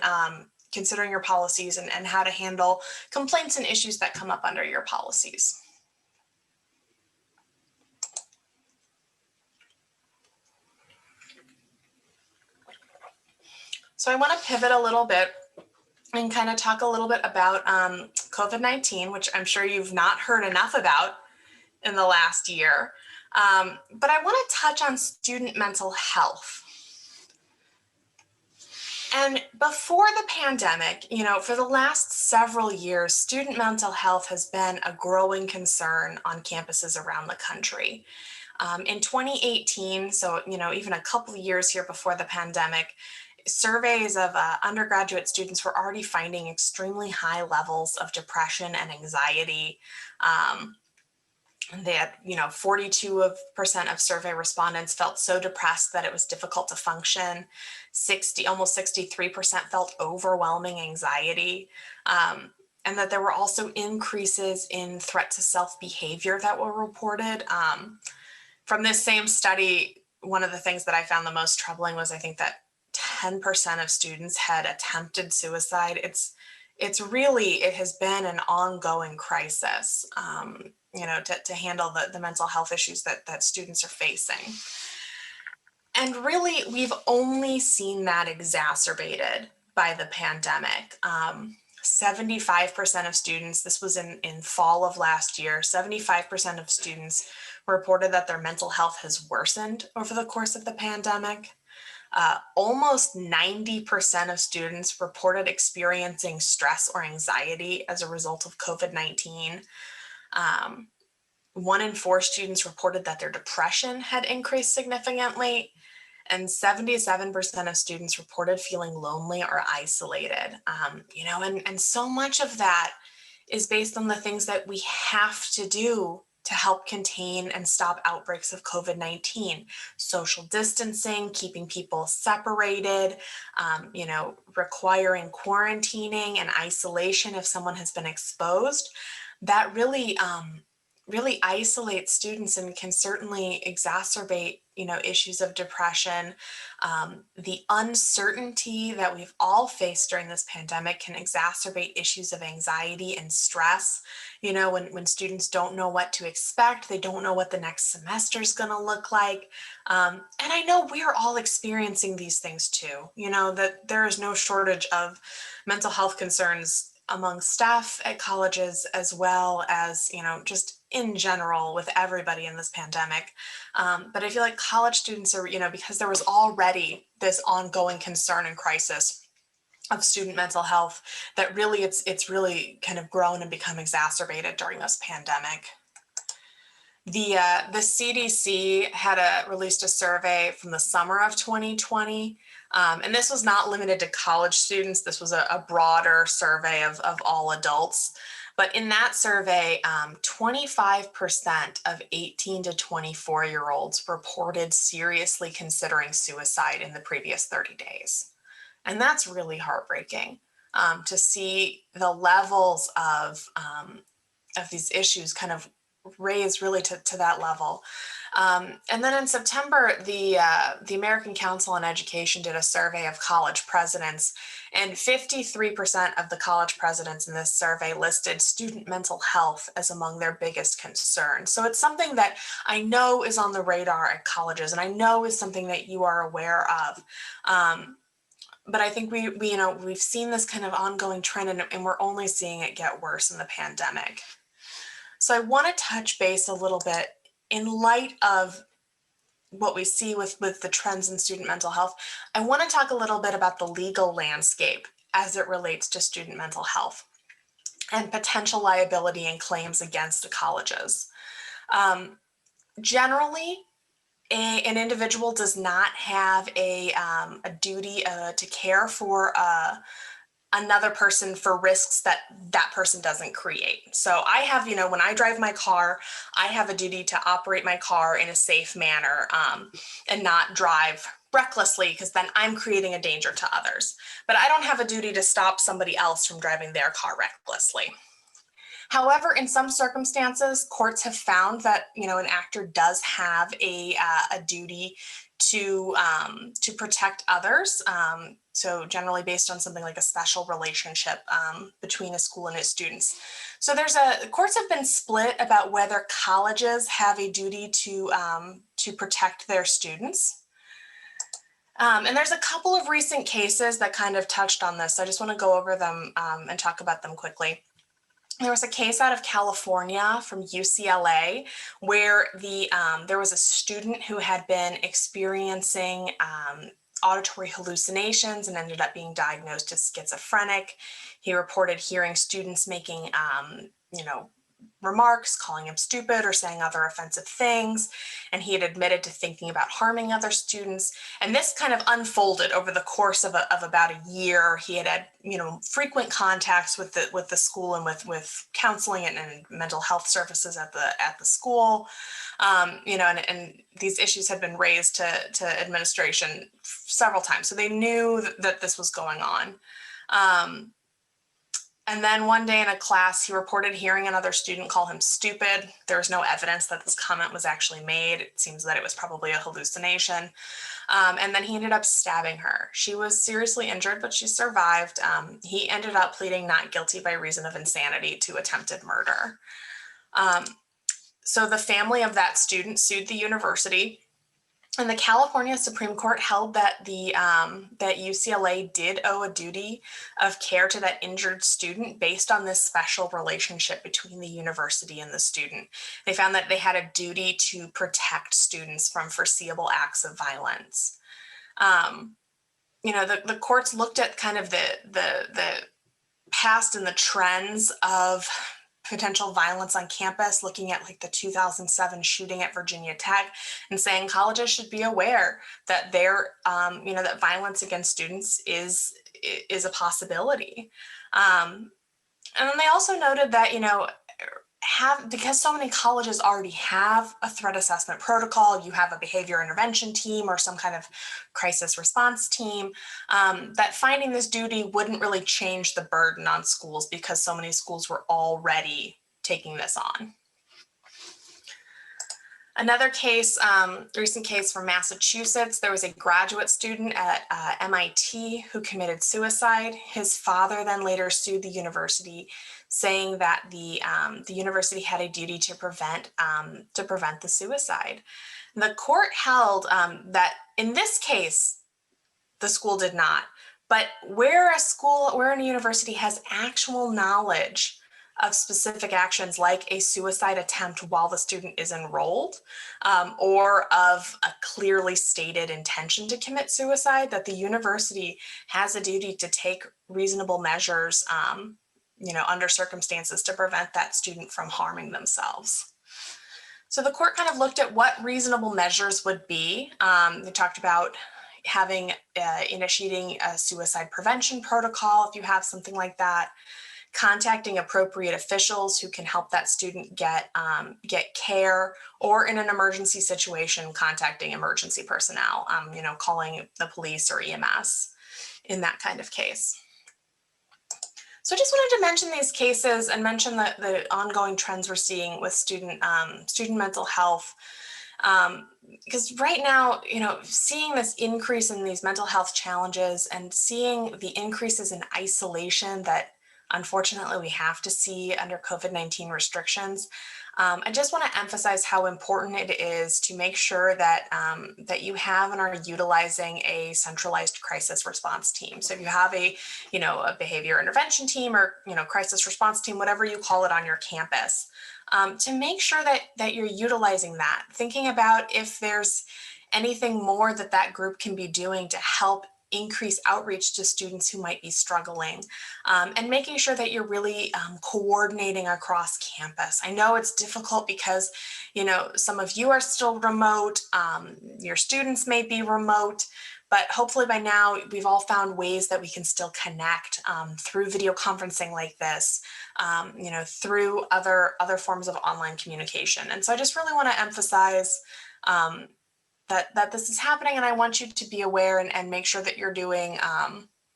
your policies and how to handle complaints and issues that come up under your policies. So I want to pivot a little bit and kind of talk a little bit about COVID-19, which I'm sure you've not heard enough about in the last year. But I want to touch on student mental health. And before the pandemic, for the last several years, student mental health has been a growing concern on campuses around the country. In 2018, so, even a couple of years here before the pandemic, surveys of undergraduate students were already finding extremely high levels of depression and anxiety. They had, 42% of survey respondents felt so depressed that it was difficult to function. Almost 63% felt overwhelming anxiety. And that there were also increases in threat to self behavior that were reported. From this same study, one of the things that I found the most troubling was I think that 10% of students had attempted suicide. It has been an ongoing crisis. to handle the mental health issues that students are facing. And really, we've only seen that exacerbated by the pandemic. 75% of students, this was in fall of last year, 75% of students reported that their mental health has worsened over the course of the pandemic. Almost 90% of students reported experiencing stress or anxiety as a result of COVID-19. 1 in 4 students reported that their depression had increased significantly, and 77% of students reported feeling lonely or isolated. And so much of that is based on the things that we have to do to help contain and stop outbreaks of COVID-19. Social distancing, keeping people separated, requiring quarantining and isolation if someone has been exposed. That really isolates students and can certainly exacerbate, issues of depression. The uncertainty that we've all faced during this pandemic can exacerbate issues of anxiety and stress. When students don't know what to expect, they don't know what the next semester is going to look like. And I know we are all experiencing these things too, that there is no shortage of mental health concerns among staff at colleges, as well as, just in general with everybody in this pandemic. But I feel like college students are, because there was already this ongoing concern and crisis of student mental health, that really it's really kind of grown and become exacerbated during this pandemic. The CDC had released a survey from the summer of 2020. And this was not limited to college students. This was a broader survey of all adults. But in that survey, 25% of 18 to 24-year-olds reported seriously considering suicide in the previous 30 days. And that's really heartbreaking to see the levels of these issues kind of raised really to that level. And then in September, the American Council on Education did a survey of college presidents, and 53% of the college presidents in this survey listed student mental health as among their biggest concerns. So it's something that I know is on the radar at colleges, and I know is something that you are aware of. But I think we've seen this kind of ongoing trend, and we're only seeing it get worse in the pandemic. So I want to touch base a little bit in light of what we see with the trends in student mental health. I want to talk a little bit about the legal landscape as it relates to student mental health and potential liability and claims against the colleges. Generally, an individual does not have a duty to care for another person for risks that person doesn't create. So I have, when I drive my car, I have a duty to operate my car in a safe manner and not drive recklessly, because then I'm creating a danger to others. But I don't have a duty to stop somebody else from driving their car recklessly. However, in some circumstances, courts have found that, an actor does have a duty to protect others. So generally based on something like a special relationship between a school and its students. So courts have been split about whether colleges have a duty to protect their students. And there's a couple of recent cases that kind of touched on this. So I just want to go over them and talk about them quickly. There was a case out of California from UCLA where there was a student who had been experiencing auditory hallucinations and ended up being diagnosed as schizophrenic. He reported hearing students making, remarks, calling him stupid or saying other offensive things. And he had admitted to thinking about harming other students. And this kind of unfolded over the course of about a year. He had frequent contacts with the school and with counseling and mental health services at the school. And these issues had been raised to administration several times. So they knew that this was going on. And then one day in a class, he reported hearing another student call him stupid. There was no evidence that this comment was actually made. It seems that it was probably a hallucination. And then he ended up stabbing her. She was seriously injured, but she survived. He ended up pleading not guilty by reason of insanity to attempted murder. So the family of that student sued the university, and the California Supreme Court held that that UCLA did owe a duty of care to that injured student based on this special relationship between the university and the student. They found that they had a duty to protect students from foreseeable acts of violence. The courts looked at kind of the past and the trends of potential violence on campus, looking at like the 2007 shooting at Virginia Tech, and saying colleges should be aware that that violence against students is a possibility. And then they also noted that, because so many colleges already have a threat assessment protocol, you have a behavior intervention team or some kind of crisis response team, that finding this duty wouldn't really change the burden on schools because so many schools were already taking this on. Another case, recent case from Massachusetts, there was a graduate student at MIT who committed suicide. His father then later sued the university, saying that the university had a duty to prevent the suicide. The court held that in this case, the school did not, but where a university has actual knowledge of specific actions like a suicide attempt while the student is enrolled, or of a clearly stated intention to commit suicide, that the university has a duty to take reasonable measures, under circumstances to prevent that student from harming themselves. So the court kind of looked at what reasonable measures would be. They talked about initiating a suicide prevention protocol if you have something like that, contacting appropriate officials who can help that student get care, or in an emergency situation, contacting emergency personnel, calling the police or EMS in that kind of case. So I just wanted to mention these cases and mention the ongoing trends we're seeing with student mental health. Because right now, seeing this increase in these mental health challenges and seeing the increases in isolation that unfortunately we have to see under COVID-19 restrictions, I just want to emphasize how important it is to make sure that you have and are utilizing a centralized crisis response team. So if you have a behavior intervention team or crisis response team, whatever you call it on your campus, to make sure that you're utilizing that, thinking about if there's anything more that group can be doing to help increase outreach to students who might be struggling, and making sure that you're really coordinating across campus. I know it's difficult because, some of you are still remote, your students may be remote, but hopefully by now we've all found ways that we can still connect through video conferencing like this, through other forms of online communication. And so I just really want to emphasize that this is happening, and I want you to be aware and make sure that you're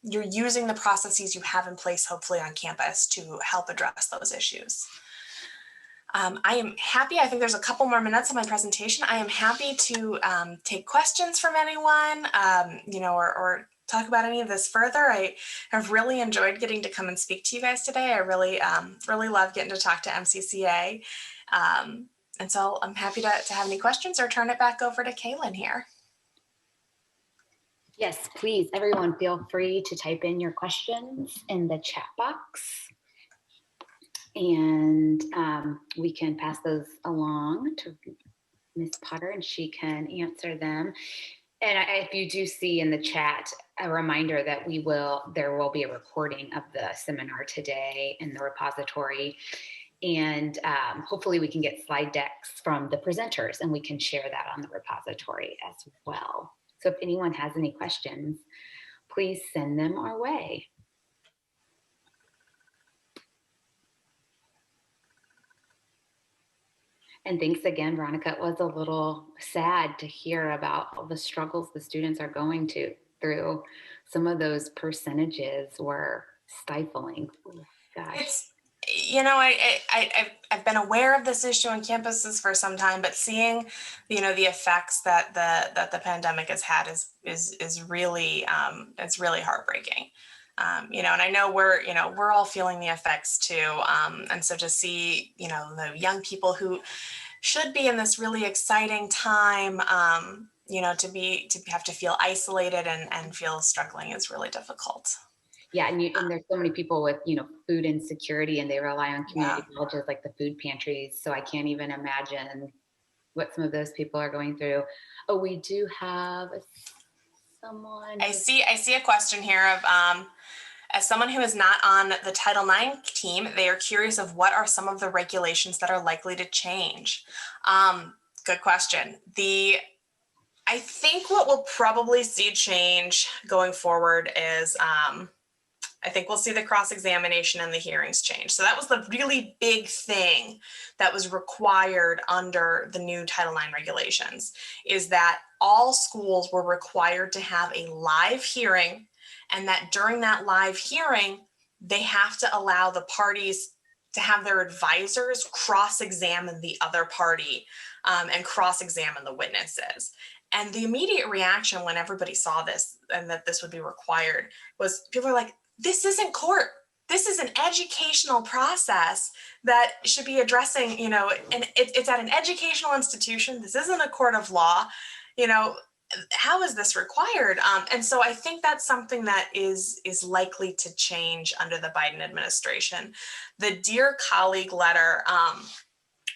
using the processes you have in place, hopefully on campus, to help address those issues. I am happy, I think there's a couple more minutes of my presentation. I am happy to take questions from anyone, or talk about any of this further. I have really enjoyed getting to come and speak to you guys today. I really love getting to talk to MCCA. And so I'm happy to have any questions or turn it back over to Kaylin here. Yes, please, everyone, feel free to type in your questions in the chat box, and we can pass those along to Ms. Potter and she can answer them. And if you do see in the chat a reminder that there will be a recording of the seminar today in the repository. And hopefully we can get slide decks from the presenters and we can share that on the repository as well. So if anyone has any questions, please send them our way. And thanks again, Veronica. It was a little sad to hear about all the struggles the students are going through. Some of those percentages were stifling. Oh, gosh. I've been aware of this issue on campuses for some time, but seeing, the effects that the pandemic has had is really, it's really heartbreaking. And I know we're all feeling the effects too. And so to see, the young people who should be in this really exciting time, to have to feel isolated and feel struggling is really difficult. Yeah, and there's so many people with, food insecurity, and they rely on community colleges like the food pantries. So I can't even imagine what some of those people are going through. Oh, we do have someone. I see a question here of, as someone who is not on the Title IX team, they are curious of what are some of the regulations that are likely to change. Good question. I think what we'll probably see change going forward is, I think we'll see the cross-examination and the hearings change. So that was the really big thing that was required under the new Title IX regulations, is that all schools were required to have a live hearing, and that during that live hearing, they have to allow the parties to have their advisors cross-examine the other party and cross-examine the witnesses. And the immediate reaction when everybody saw this and that this would be required was people are like, this isn't court. This is an educational process that should be addressing, and it's at an educational institution. This isn't a court of law. How is this required? And so I think that's something that is likely to change under the Biden administration. The Dear Colleague letter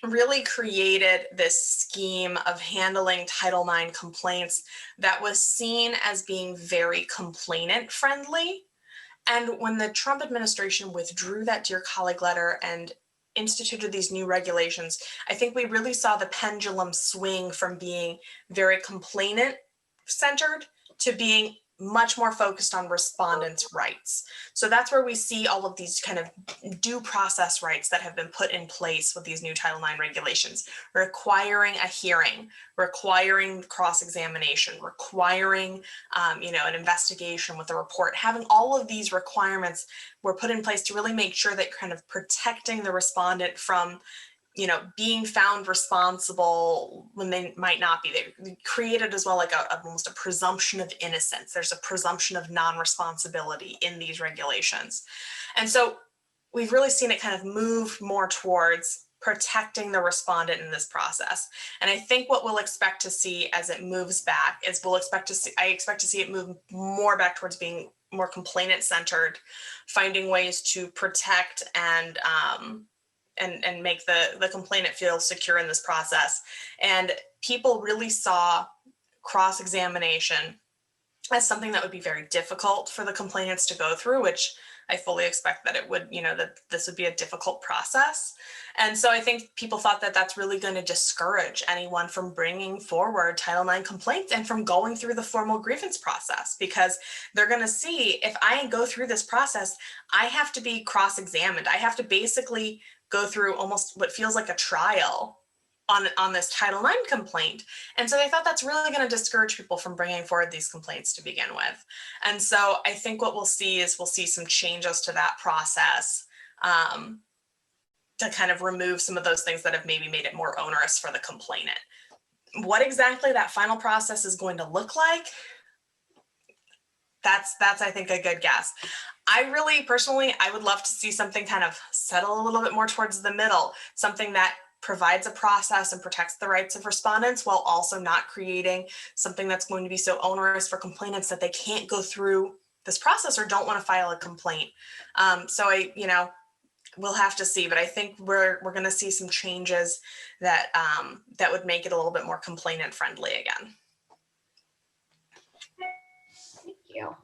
really created this scheme of handling Title IX complaints that was seen as being very complainant friendly. And when the Trump administration withdrew that Dear Colleague letter and instituted these new regulations, I think we really saw the pendulum swing from being very complainant centered to being much more focused on respondents' rights. So that's where we see all of these kind of due process rights that have been put in place with these new Title IX regulations, requiring a hearing, requiring cross-examination, requiring an investigation with a report. Having all of these requirements were put in place to really make sure that kind of protecting the respondent from being found responsible when they might not be. They created as well like almost a presumption of innocence. There's a presumption of non-responsibility in these regulations. And so we've really seen it kind of move more towards protecting the respondent in this process. And I think what we'll expect to see as it moves back is I expect to see it move more back towards being more complainant centered, finding ways to protect and make the complainant feel secure in this process. And people really saw cross-examination as something that would be very difficult for the complainants to go through, which I fully expect that it would, that this would be a difficult process. And so I think people thought that that's really going to discourage anyone from bringing forward Title IX complaints and from going through the formal grievance process, because they're going to see, if I go through this process, I have to be cross-examined. I have to basically go through almost what feels like a trial on this Title IX complaint. And so they thought that's really going to discourage people from bringing forward these complaints to begin with. And so I think what we'll see some changes to that process to kind of remove some of those things that have maybe made it more onerous for the complainant. What exactly that final process is going to look like, that's I think a good guess. I really personally, I would love to see something kind of settle a little bit more towards the middle, something that provides a process and protects the rights of respondents while also not creating something that's going to be so onerous for complainants that they can't go through this process or don't want to file a complaint. So we'll have to see, but I think we're going to see some changes that that would make it a little bit more complainant friendly again. Thank you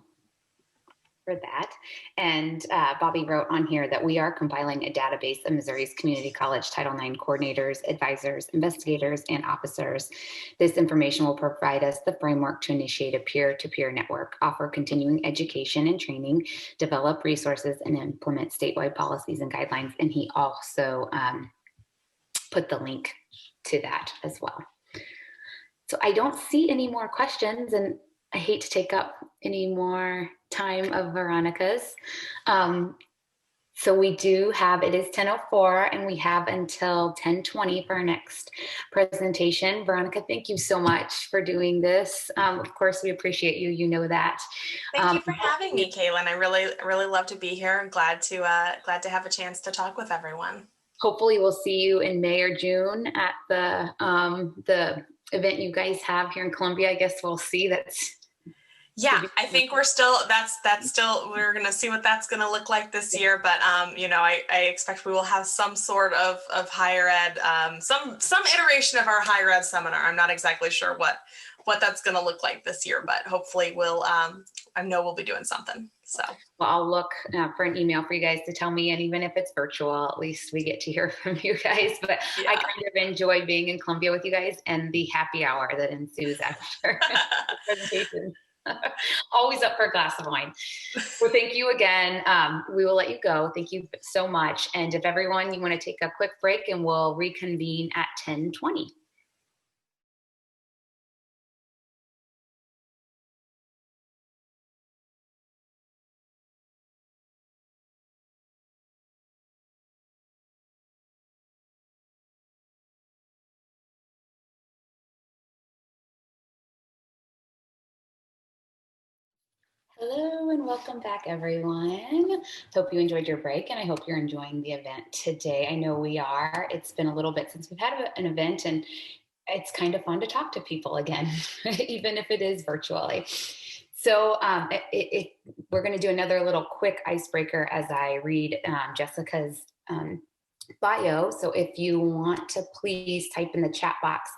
for that. And Bobby wrote on here that we are compiling a database of Missouri's community college Title IX coordinators, advisors, investigators, and officers. This information will provide us the framework to initiate a peer-to-peer network, offer continuing education and training, develop resources, and implement statewide policies and guidelines. And he also put the link to that as well. So I don't see any more questions, and I hate to take up any more time of Veronica's. So we do have, it is 10:04 and we have until 10:20 for our next presentation. Veronica, thank you so much for doing this. Of course, we appreciate you, you know that. Thank you for having me, Kaylin. I really love to be here and glad to have a chance to talk with everyone. hopefully we'll see you in May or June at the event you guys have here in Columbia. I guess we'll see. Yeah, I think we're still, we're going to see what that's going to look like this year. But, I expect we will have some sort of higher ed, some iteration of our higher ed seminar. I'm not exactly sure what that's going to look like this year, but hopefully I know we'll be doing something. So, well, I'll look for an email for you guys to tell me, and even if it's virtual, at least we get to hear from you guys. But yeah. I kind of enjoy being in Columbia with you guys and the happy hour that ensues after the presentation. Always up for a glass of wine. Well, thank you again. We will let you go. Thank you so much. And if everyone, you want to take a quick break and we'll reconvene at 10:20. Hello and welcome back, everyone. Hope you enjoyed your break, and I hope you're enjoying the event today. I know we are. It's been a little bit since we've had an event, and it's kind of fun to talk to people again, even if it is virtually. So we're going to do another little quick icebreaker as I read Jessica's bio. So if you want to please type in the chat box,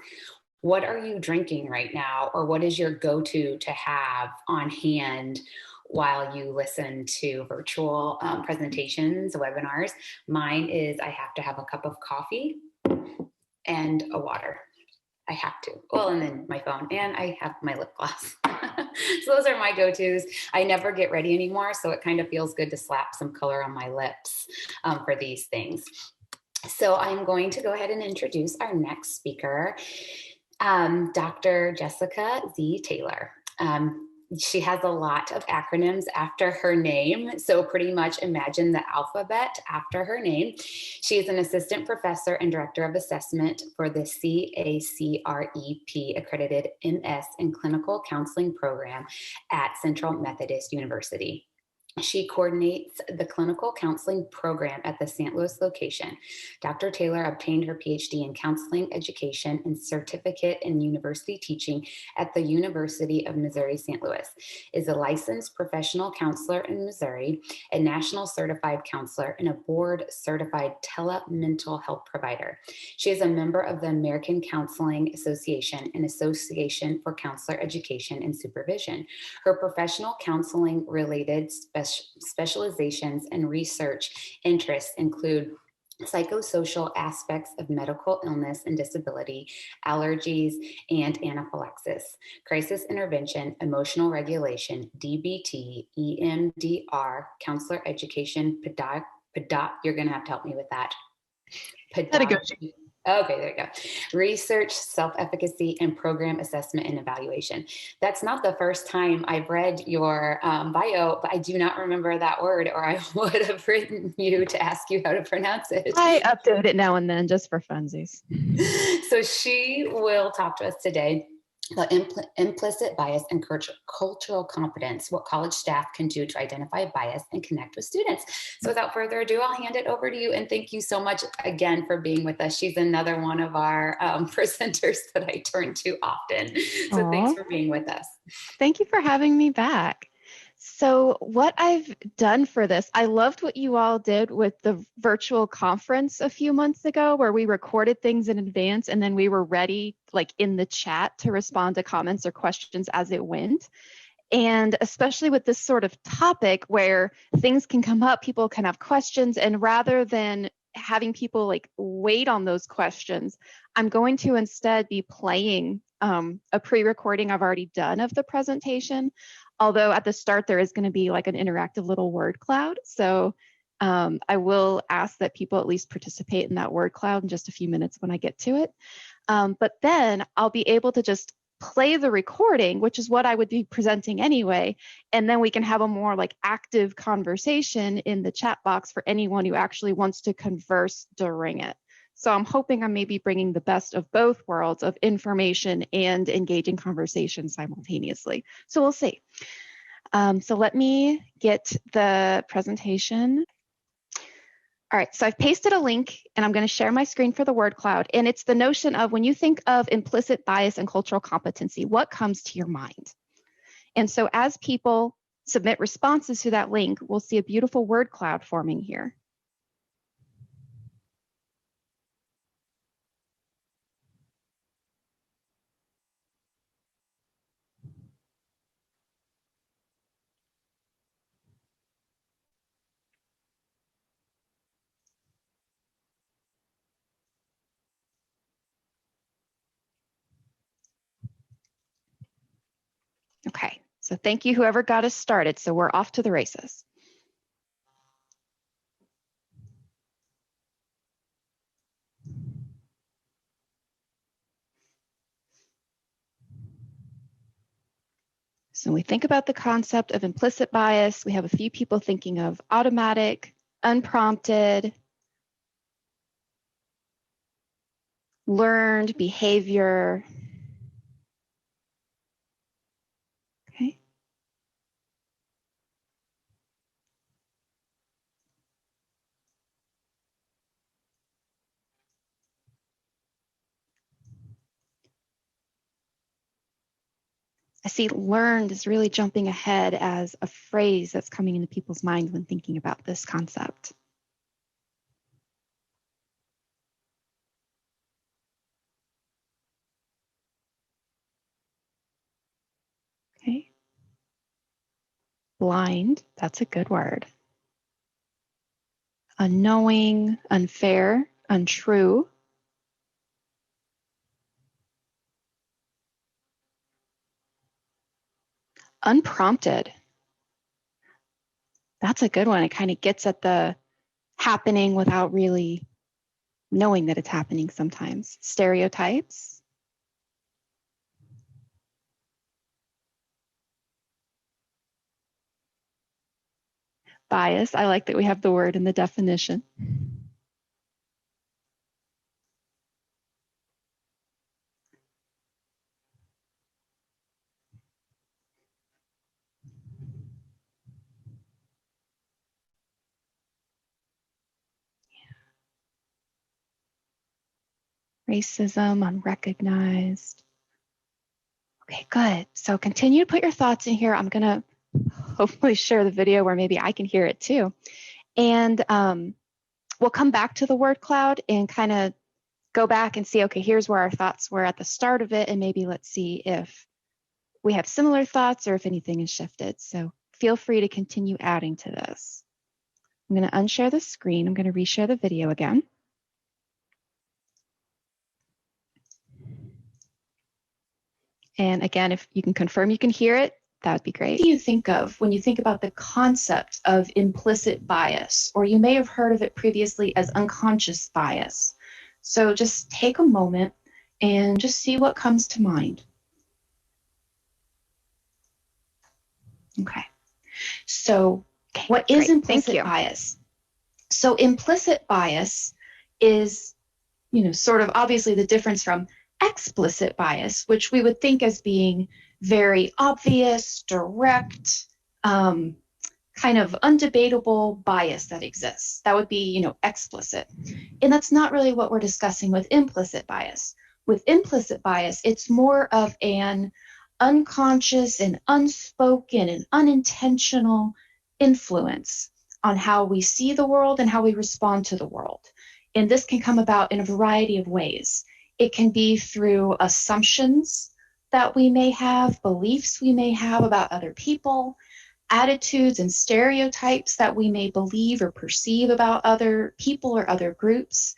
what are you drinking right now? Or what is your go-to to have on hand while you listen to virtual presentations, webinars? Mine is I have to have a cup of coffee and a water. I have to. Well, and then my phone, and I have my lip gloss. So those are my go-tos. I never get ready anymore, so it kind of feels good to slap some color on my lips for these things. So I'm going to go ahead and introduce our next speaker. Dr. Jessica Z. Taylor. She has a lot of acronyms after her name, so pretty much imagine the alphabet after her name. She is an assistant professor and director of assessment for the CACREP accredited MS in clinical counseling program at Central Methodist University. She coordinates the clinical counseling program at the St. Louis location. Dr. Taylor obtained her PhD in counseling education and certificate in university teaching at the University of Missouri St. Louis, is a licensed professional counselor in Missouri, a national certified counselor, and a board certified telemental health provider. She is a member of the American Counseling Association and Association for Counselor Education and Supervision. Her professional counseling related specializations and research interests include psychosocial aspects of medical illness and disability, allergies, and anaphylaxis, crisis intervention, emotional regulation, DBT, EMDR, counselor education, you're going to have to help me with that. Pedagogy. Okay, there you go. Research, self-efficacy, and program assessment and evaluation. That's not the first time I've read your bio, but I do not remember that word, or I would have written you to ask you how to pronounce it. I update it now and then just for funsies. So she will talk to us today about implicit bias and cultural competence, what college staff can do to identify bias and connect with students. So without further ado, I'll hand it over to you. And thank you so much again for being with us. She's another one of our presenters that I turn to often. So thanks for being with us. Thank you for having me back. So what I've done for this, I loved what you all did with the virtual conference a few months ago, where we recorded things in advance and then we were ready, like in the chat, to respond to comments or questions as it went. And especially with this sort of topic where things can come up, people can have questions, and rather than having people like wait on those questions, I'm going to instead be playing a pre-recording I've already done of the presentation. Although at the start, there is going to be like an interactive little word cloud. So I will ask that people at least participate in that word cloud in just a few minutes when I get to it. But then I'll be able to just play the recording, which is what I would be presenting anyway. And then we can have a more like active conversation in the chat box for anyone who actually wants to converse during it. So I'm hoping I'm maybe bringing the best of both worlds of information and engaging conversation simultaneously. So we'll see. So let me get the presentation All right, so I've pasted a link and I'm going to share my screen for the word cloud. And it's the notion of when you think of implicit bias and cultural competency, what comes to your mind? And so as people submit responses to that link, we'll see a beautiful word cloud forming here. Okay, so thank you, whoever got us started. So we're off to the races. So when we think about the concept of implicit bias, we have a few people thinking of automatic, unprompted, learned behavior. Okay. I see learned is really jumping ahead as a phrase that's coming into people's mind when thinking about this concept. Okay. Blind, that's a good word. Unknowing, unfair, untrue. Unprompted. That's a good one. It kind of gets at the happening without really knowing that it's happening sometimes. Stereotypes. Bias. I like that we have the word in the definition. Racism, unrecognized. Okay, good. So continue to put your thoughts in here. I'm going to hopefully share the video where maybe I can hear it too. And we'll come back to the word cloud and kind of go back and see, okay, here's where our thoughts were at the start of it. And maybe let's see if we have similar thoughts or if anything has shifted. So feel free to continue adding to this. I'm going to unshare the screen. I'm going to reshare the video again. And again, if you can confirm you can hear it, that would be great. What do you think of when you think about the concept of implicit bias, or you may have heard of it previously as unconscious bias? So just take a moment and just see what comes to mind. Okay. So what is implicit bias? So implicit bias is, sort of obviously the difference from explicit bias, which we would think as being very obvious, direct, kind of undebatable bias that exists. That would be, explicit. And that's not really what we're discussing with implicit bias. With implicit bias, it's more of an unconscious and unspoken and unintentional influence on how we see the world and how we respond to the world. And this can come about in a variety of ways. It can be through assumptions that we may have, beliefs we may have about other people, attitudes and stereotypes that we may believe or perceive about other people or other groups.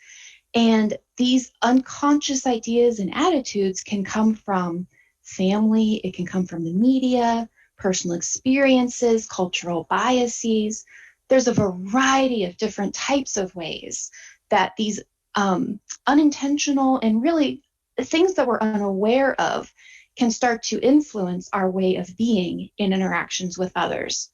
And these unconscious ideas and attitudes can come from family, it can come from the media, personal experiences, cultural biases. There's a variety of different types of ways that these unintentional and really things that we're unaware of can start to influence our way of being in interactions with others.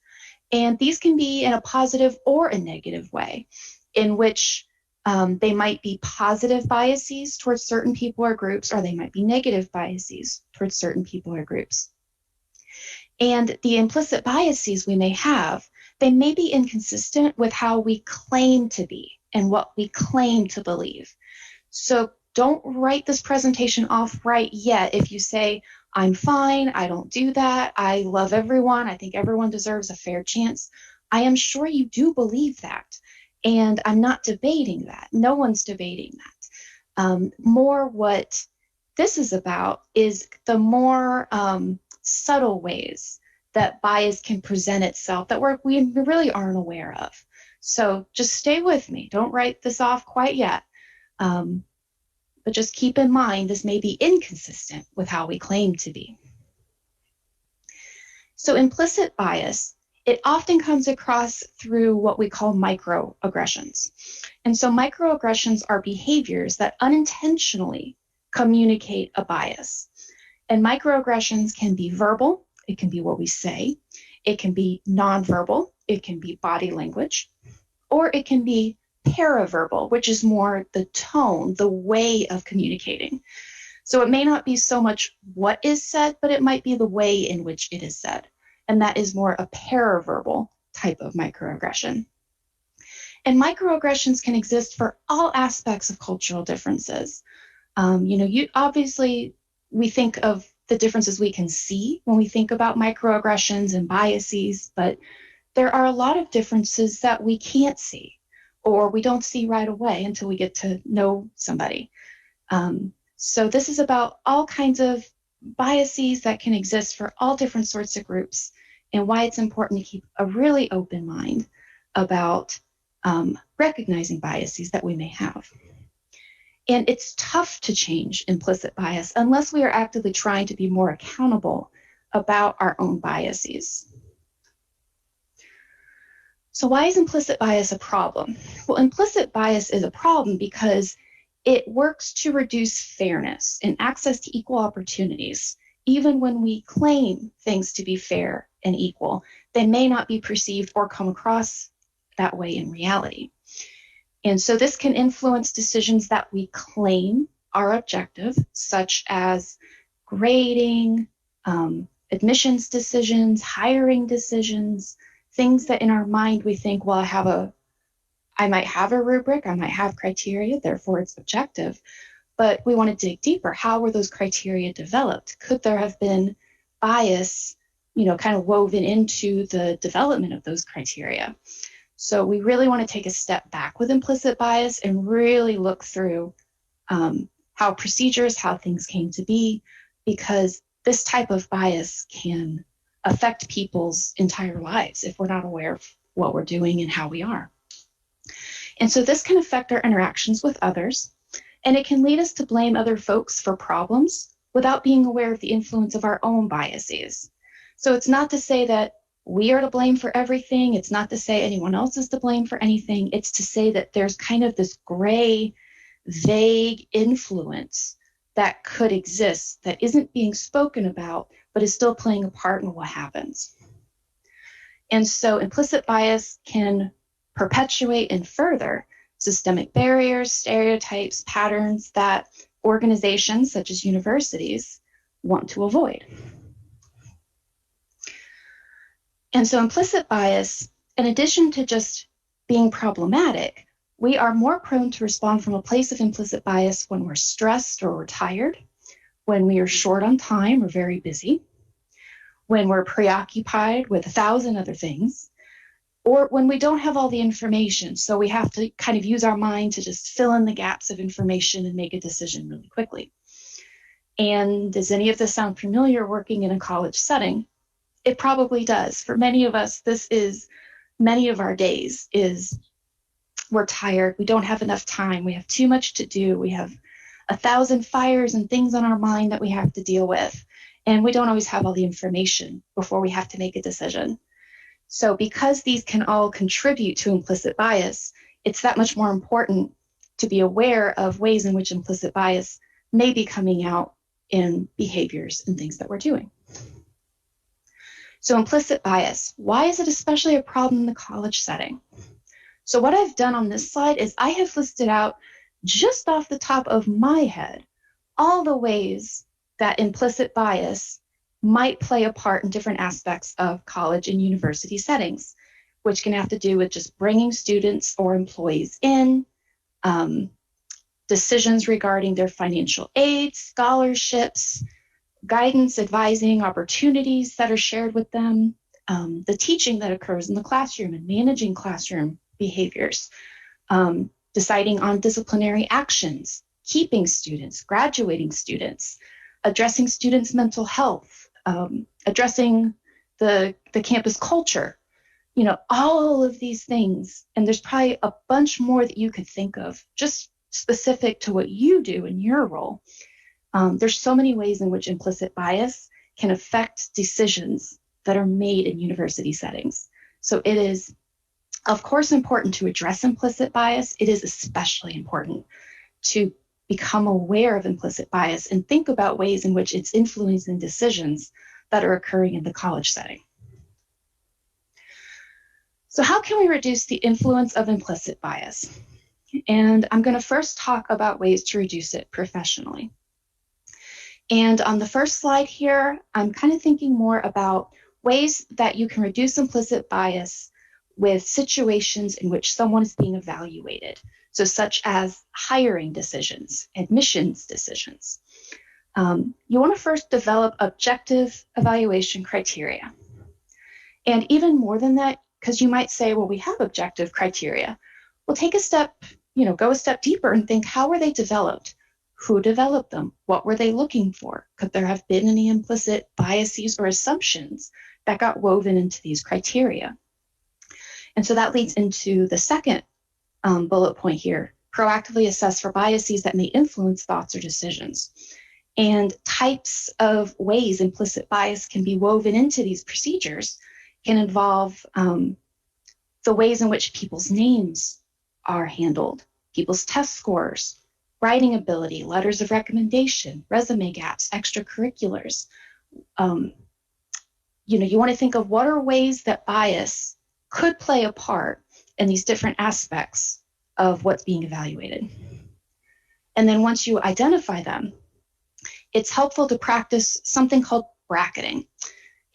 And these can be in a positive or a negative way, in which they might be positive biases towards certain people or groups, or they might be negative biases towards certain people or groups. And the implicit biases we may have, they may be inconsistent with how we claim to be. and what we claim to believe. So don't write this presentation off right yet if you say, I'm fine, I don't do that, I love everyone, I think everyone deserves a fair chance. I am sure you do believe that, and I'm not debating that. No one's debating that. More what this is about is the more subtle ways that bias can present itself that we really aren't aware of. So just stay with me. Don't write this off quite yet. But just keep in mind this may be inconsistent with how we claim to be. So implicit bias, it often comes across through what we call microaggressions. And so microaggressions are behaviors that unintentionally communicate a bias. And microaggressions can be verbal, it can be what we say, it can be nonverbal, it can be body language, or it can be paraverbal, which is more the tone, the way of communicating. So it may not be so much what is said, but it might be the way in which it is said. And that is more a paraverbal type of microaggression. And microaggressions can exist for all aspects of cultural differences. Obviously, we think of the differences we can see when we think about microaggressions and biases, but there are a lot of differences that we can't see, or we don't see right away until we get to know somebody. So this is about all kinds of biases that can exist for all different sorts of groups, and why it's important to keep a really open mind about recognizing biases that we may have. And it's tough to change implicit bias unless we are actively trying to be more accountable about our own biases. So why is implicit bias a problem? Well, implicit bias is a problem because it works to reduce fairness and access to equal opportunities. Even when we claim things to be fair and equal, they may not be perceived or come across that way in reality. And so this can influence decisions that we claim are objective, such as grading, admissions decisions, hiring decisions, things that in our mind we think, well, I might have a rubric, I might have criteria, therefore it's objective. But we want to dig deeper. How were those criteria developed? Could there have been bias, kind of woven into the development of those criteria? So we really want to take a step back with implicit bias and really look through how procedures, how things came to be, because this type of bias can affect people's entire lives if we're not aware of what we're doing and how we are. And so this can affect our interactions with others, and it can lead us to blame other folks for problems without being aware of the influence of our own biases. So it's not to say that we are to blame for everything. It's not to say anyone else is to blame for anything. It's to say that there's kind of this gray, vague influence that could exist that isn't being spoken about, but is still playing a part in what happens. And so implicit bias can perpetuate and further systemic barriers, stereotypes, patterns that organizations such as universities want to avoid. And so implicit bias, in addition to just being problematic, we are more prone to respond from a place of implicit bias when we're stressed or we're tired, when we are short on time or very busy, when we're preoccupied with 1,000 other things, or when we don't have all the information. So we have to kind of use our mind to just fill in the gaps of information and make a decision really quickly. And does any of this sound familiar working in a college setting? It probably does. For many of us, many of our days is we're tired, we don't have enough time, we have too much to do, we have 1,000 fires and things on our mind that we have to deal with, and we don't always have all the information before we have to make a decision. So because these can all contribute to implicit bias, it's that much more important to be aware of ways in which implicit bias may be coming out in behaviors and things that we're doing. So implicit bias, why is it especially a problem in the college setting? So what I've done on this slide is I have listed out just off the top of my head all the ways that implicit bias might play a part in different aspects of college and university settings. which can have to do with just bringing students or employees in, decisions regarding their financial aid, scholarships, guidance, advising, opportunities that are shared with them, the teaching that occurs in the classroom and managing classroom behaviors, deciding on disciplinary actions, keeping students, graduating students, addressing students' mental health, addressing the campus culture, all of these things. And there's probably a bunch more that you could think of, just specific to what you do in your role. There's so many ways in which implicit bias can affect decisions that are made in university settings. So it is, of course, important to address implicit bias. It is especially important to become aware of implicit bias and think about ways in which it's influencing decisions that are occurring in the college setting. So how can we reduce the influence of implicit bias? And I'm going to first talk about ways to reduce it professionally. And on the first slide here, I'm kind of thinking more about ways that you can reduce implicit bias with situations in which someone is being evaluated. So such as hiring decisions, admissions decisions. You want to first develop objective evaluation criteria. And even more than that, because you might say, well, we have objective criteria. Well, take a step, go a step deeper and think, how were they developed? Who developed them? What were they looking for? Could there have been any implicit biases or assumptions that got woven into these criteria? And so that leads into the second bullet point here, proactively assess for biases that may influence thoughts or decisions. And types of ways implicit bias can be woven into these procedures can involve the ways in which people's names are handled, people's test scores, writing ability, letters of recommendation, resume gaps, extracurriculars. You want to think of what are ways that bias could play a part in these different aspects of what's being evaluated. And then once you identify them, it's helpful to practice something called bracketing.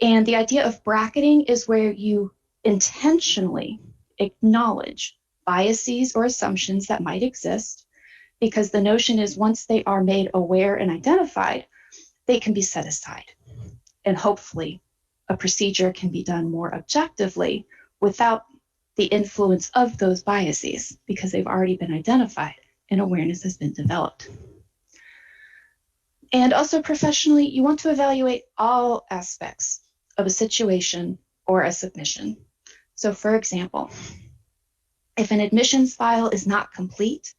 And the idea of bracketing is where you intentionally acknowledge biases or assumptions that might exist, because the notion is once they are made aware and identified, they can be set aside. And hopefully a procedure can be done more objectively without the influence of those biases, because they've already been identified and awareness has been developed. And also professionally, you want to evaluate all aspects of a situation or a submission. So for example, if an admissions file is not complete,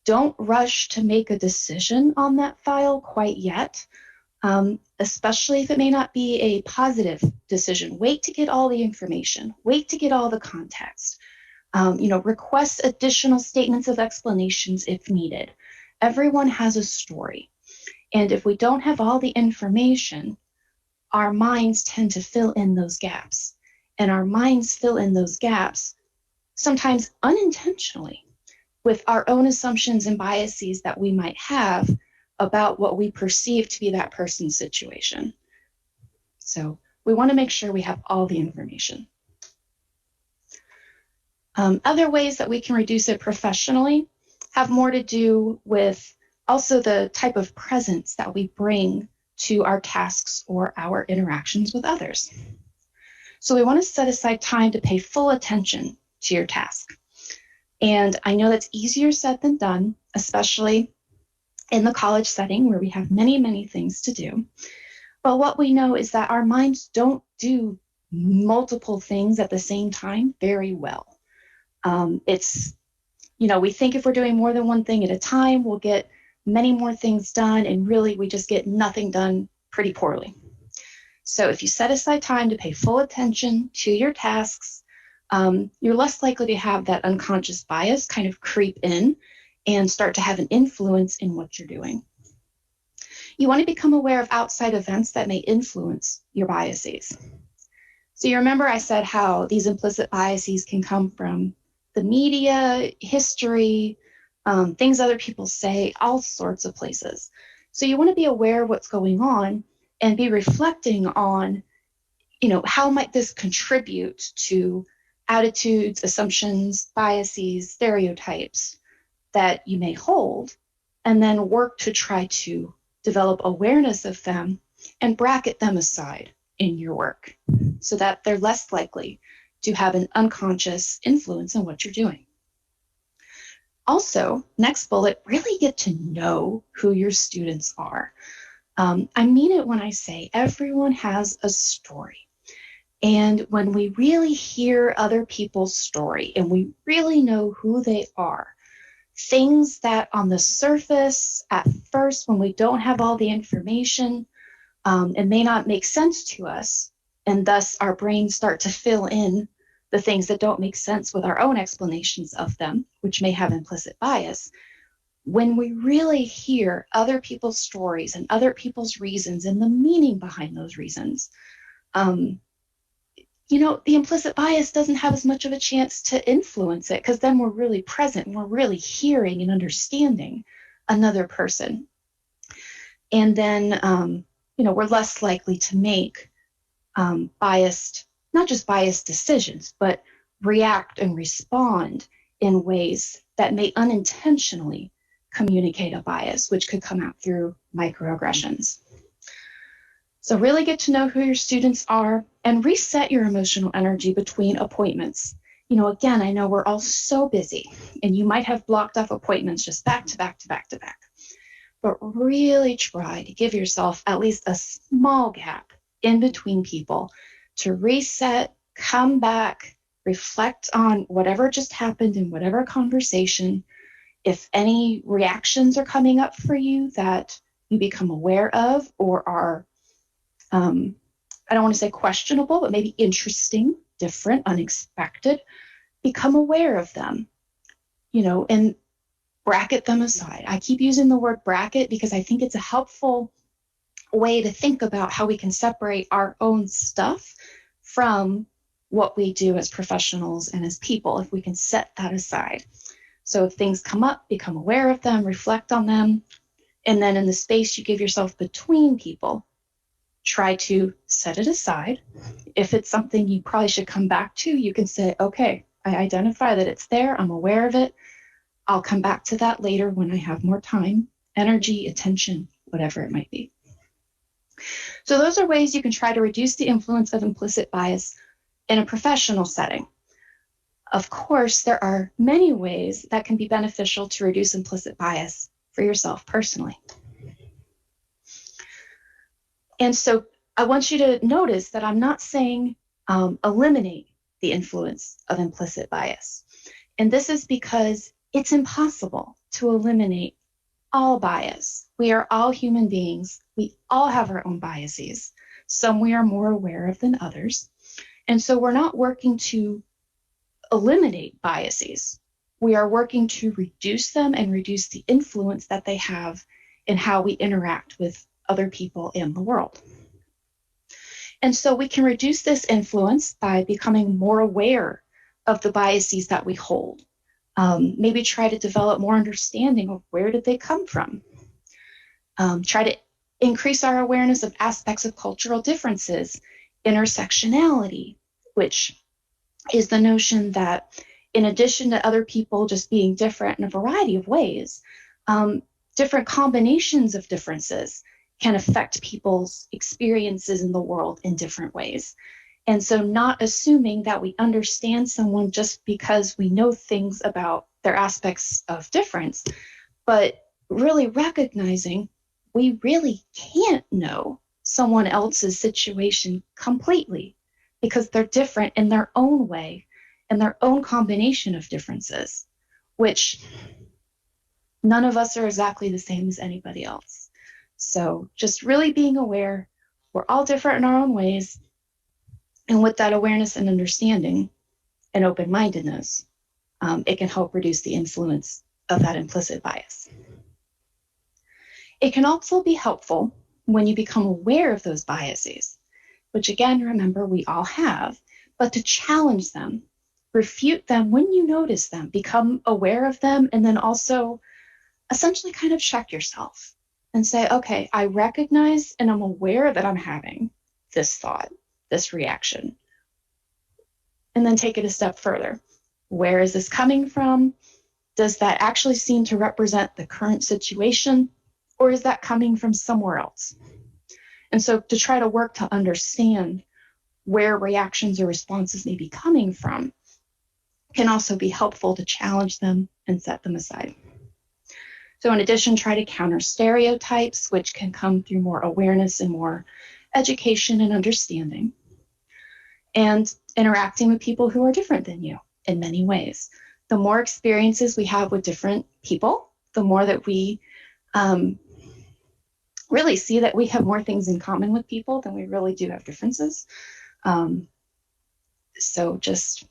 don't rush to make a decision on that file quite yet, especially if it may not be a positive decision. Wait to get all the information. Wait to get all the context. Request additional statements of explanations if needed. Everyone has a story. And if we don't have all the information, our minds tend to fill in those gaps. And our minds fill in those gaps, sometimes unintentionally, with our own assumptions and biases that we might have about what we perceive to be that person's situation. So we want to make sure we have all the information. Other ways that we can reduce it professionally have more to do with also the type of presence that we bring to our tasks or our interactions with others. So we want to set aside time to pay full attention to your task. And I know that's easier said than done, especially in the college setting where we have many, many things to do. But what we know is that our minds don't do multiple things at the same time very well. We think if we're doing more than one thing at a time, we'll get many more things done, and really we just get nothing done pretty poorly. So if you set aside time to pay full attention to your tasks, you're less likely to have that unconscious bias kind of creep in and start to have an influence in what you're doing. You want to become aware of outside events that may influence your biases. So you remember I said how these implicit biases can come from the media, history, things other people say, all sorts of places. So you want to be aware of what's going on and be reflecting on, how might this contribute to attitudes, assumptions, biases, stereotypes that you may hold, and then work to try to develop awareness of them and bracket them aside in your work so that they're less likely to have an unconscious influence on what you're doing. Also, next bullet, really get to know who your students are. I mean it when I say everyone has a story. And when we really hear other people's story and we really know who they are, things that on the surface at first, when we don't have all the information, it may not make sense to us, and thus our brains start to fill in the things that don't make sense with our own explanations of them, which may have implicit bias. When we really hear other people's stories and other people's reasons and the meaning behind those reasons, the implicit bias doesn't have as much of a chance to influence it, because then we're really present and we're really hearing and understanding another person. And then, we're less likely to make not just biased decisions, but react and respond in ways that may unintentionally communicate a bias, which could come out through microaggressions. So really get to know who your students are and reset your emotional energy between appointments. Again, I know we're all so busy and you might have blocked off appointments just back to back to back to back, but really try to give yourself at least a small gap in between people to reset, come back, reflect on whatever just happened in whatever conversation. If any reactions are coming up for you that you become aware of or are I don't want to say questionable, but maybe interesting, different, unexpected, become aware of them, and bracket them aside. I keep using the word bracket because I think it's a helpful way to think about how we can separate our own stuff from what we do as professionals and as people, if we can set that aside. So if things come up, become aware of them, reflect on them, and then in the space you give yourself between people, try to set it aside. If it's something you probably should come back to, you can say, okay, I identify that it's there. I'm aware of it. I'll come back to that later when I have more time, energy, attention, whatever it might be. So those are ways you can try to reduce the influence of implicit bias in a professional setting. Of course, there are many ways that can be beneficial to reduce implicit bias for yourself personally. And so I want you to notice that I'm not saying eliminate the influence of implicit bias. And this is because it's impossible to eliminate all bias. We are all human beings. We all have our own biases. Some we are more aware of than others. And so we're not working to eliminate biases. We are working to reduce them and reduce the influence that they have in how we interact with other people in the world. And so we can reduce this influence by becoming more aware of the biases that we hold. Maybe try to develop more understanding of where did they come from. Try to increase our awareness of aspects of cultural differences, intersectionality, which is the notion that in addition to other people just being different in a variety of ways, different combinations of differences can affect people's experiences in the world in different ways. And so not assuming that we understand someone just because we know things about their aspects of difference, but really recognizing we really can't know someone else's situation completely because they're different in their own way and their own combination of differences, which none of us are exactly the same as anybody else. So just really being aware, we're all different in our own ways. And with that awareness and understanding and open-mindedness, it can help reduce the influence of that implicit bias. It can also be helpful when you become aware of those biases, which again, remember, we all have, but to challenge them, refute them when you notice them, become aware of them, and then also essentially kind of check yourself and say, okay, I recognize and I'm aware that I'm having this thought, this reaction. and then take it a step further. Where is this coming from? Does that actually seem to represent the current situation, or is that coming from somewhere else? And so to try to work to understand where reactions or responses may be coming from can also be helpful to challenge them and set them aside. So in addition, try to counter stereotypes, which can come through more awareness and more education and understanding, and interacting with people who are different than you in many ways. The more experiences we have with different people, the more that we really see that we have more things in common with people than we really do have differences. So just,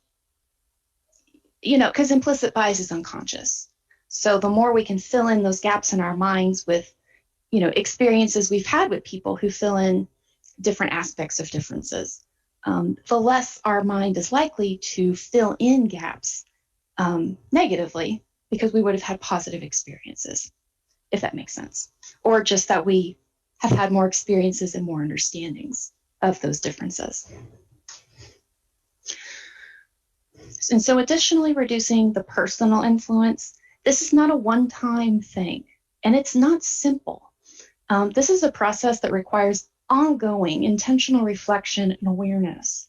because implicit bias is unconscious. So the more we can fill in those gaps in our minds with, experiences we've had with people who fill in different aspects of differences, the less our mind is likely to fill in gaps negatively, because we would have had positive experiences, if that makes sense. Or just that we have had more experiences and more understandings of those differences. And so additionally, reducing the personal influence. This is not a one-time thing, and it's not simple. This is a process that requires ongoing intentional reflection and awareness.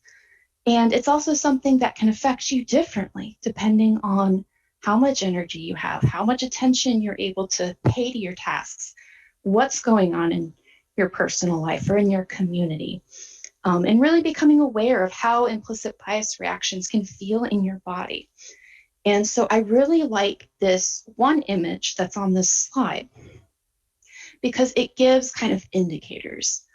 And it's also something that can affect you differently depending on how much energy you have, how much attention you're able to pay to your tasks, what's going on in your personal life or in your community, and really becoming aware of how implicit bias reactions can feel in your body. And so I really like this one image that's on this slide, because it gives kind of indicators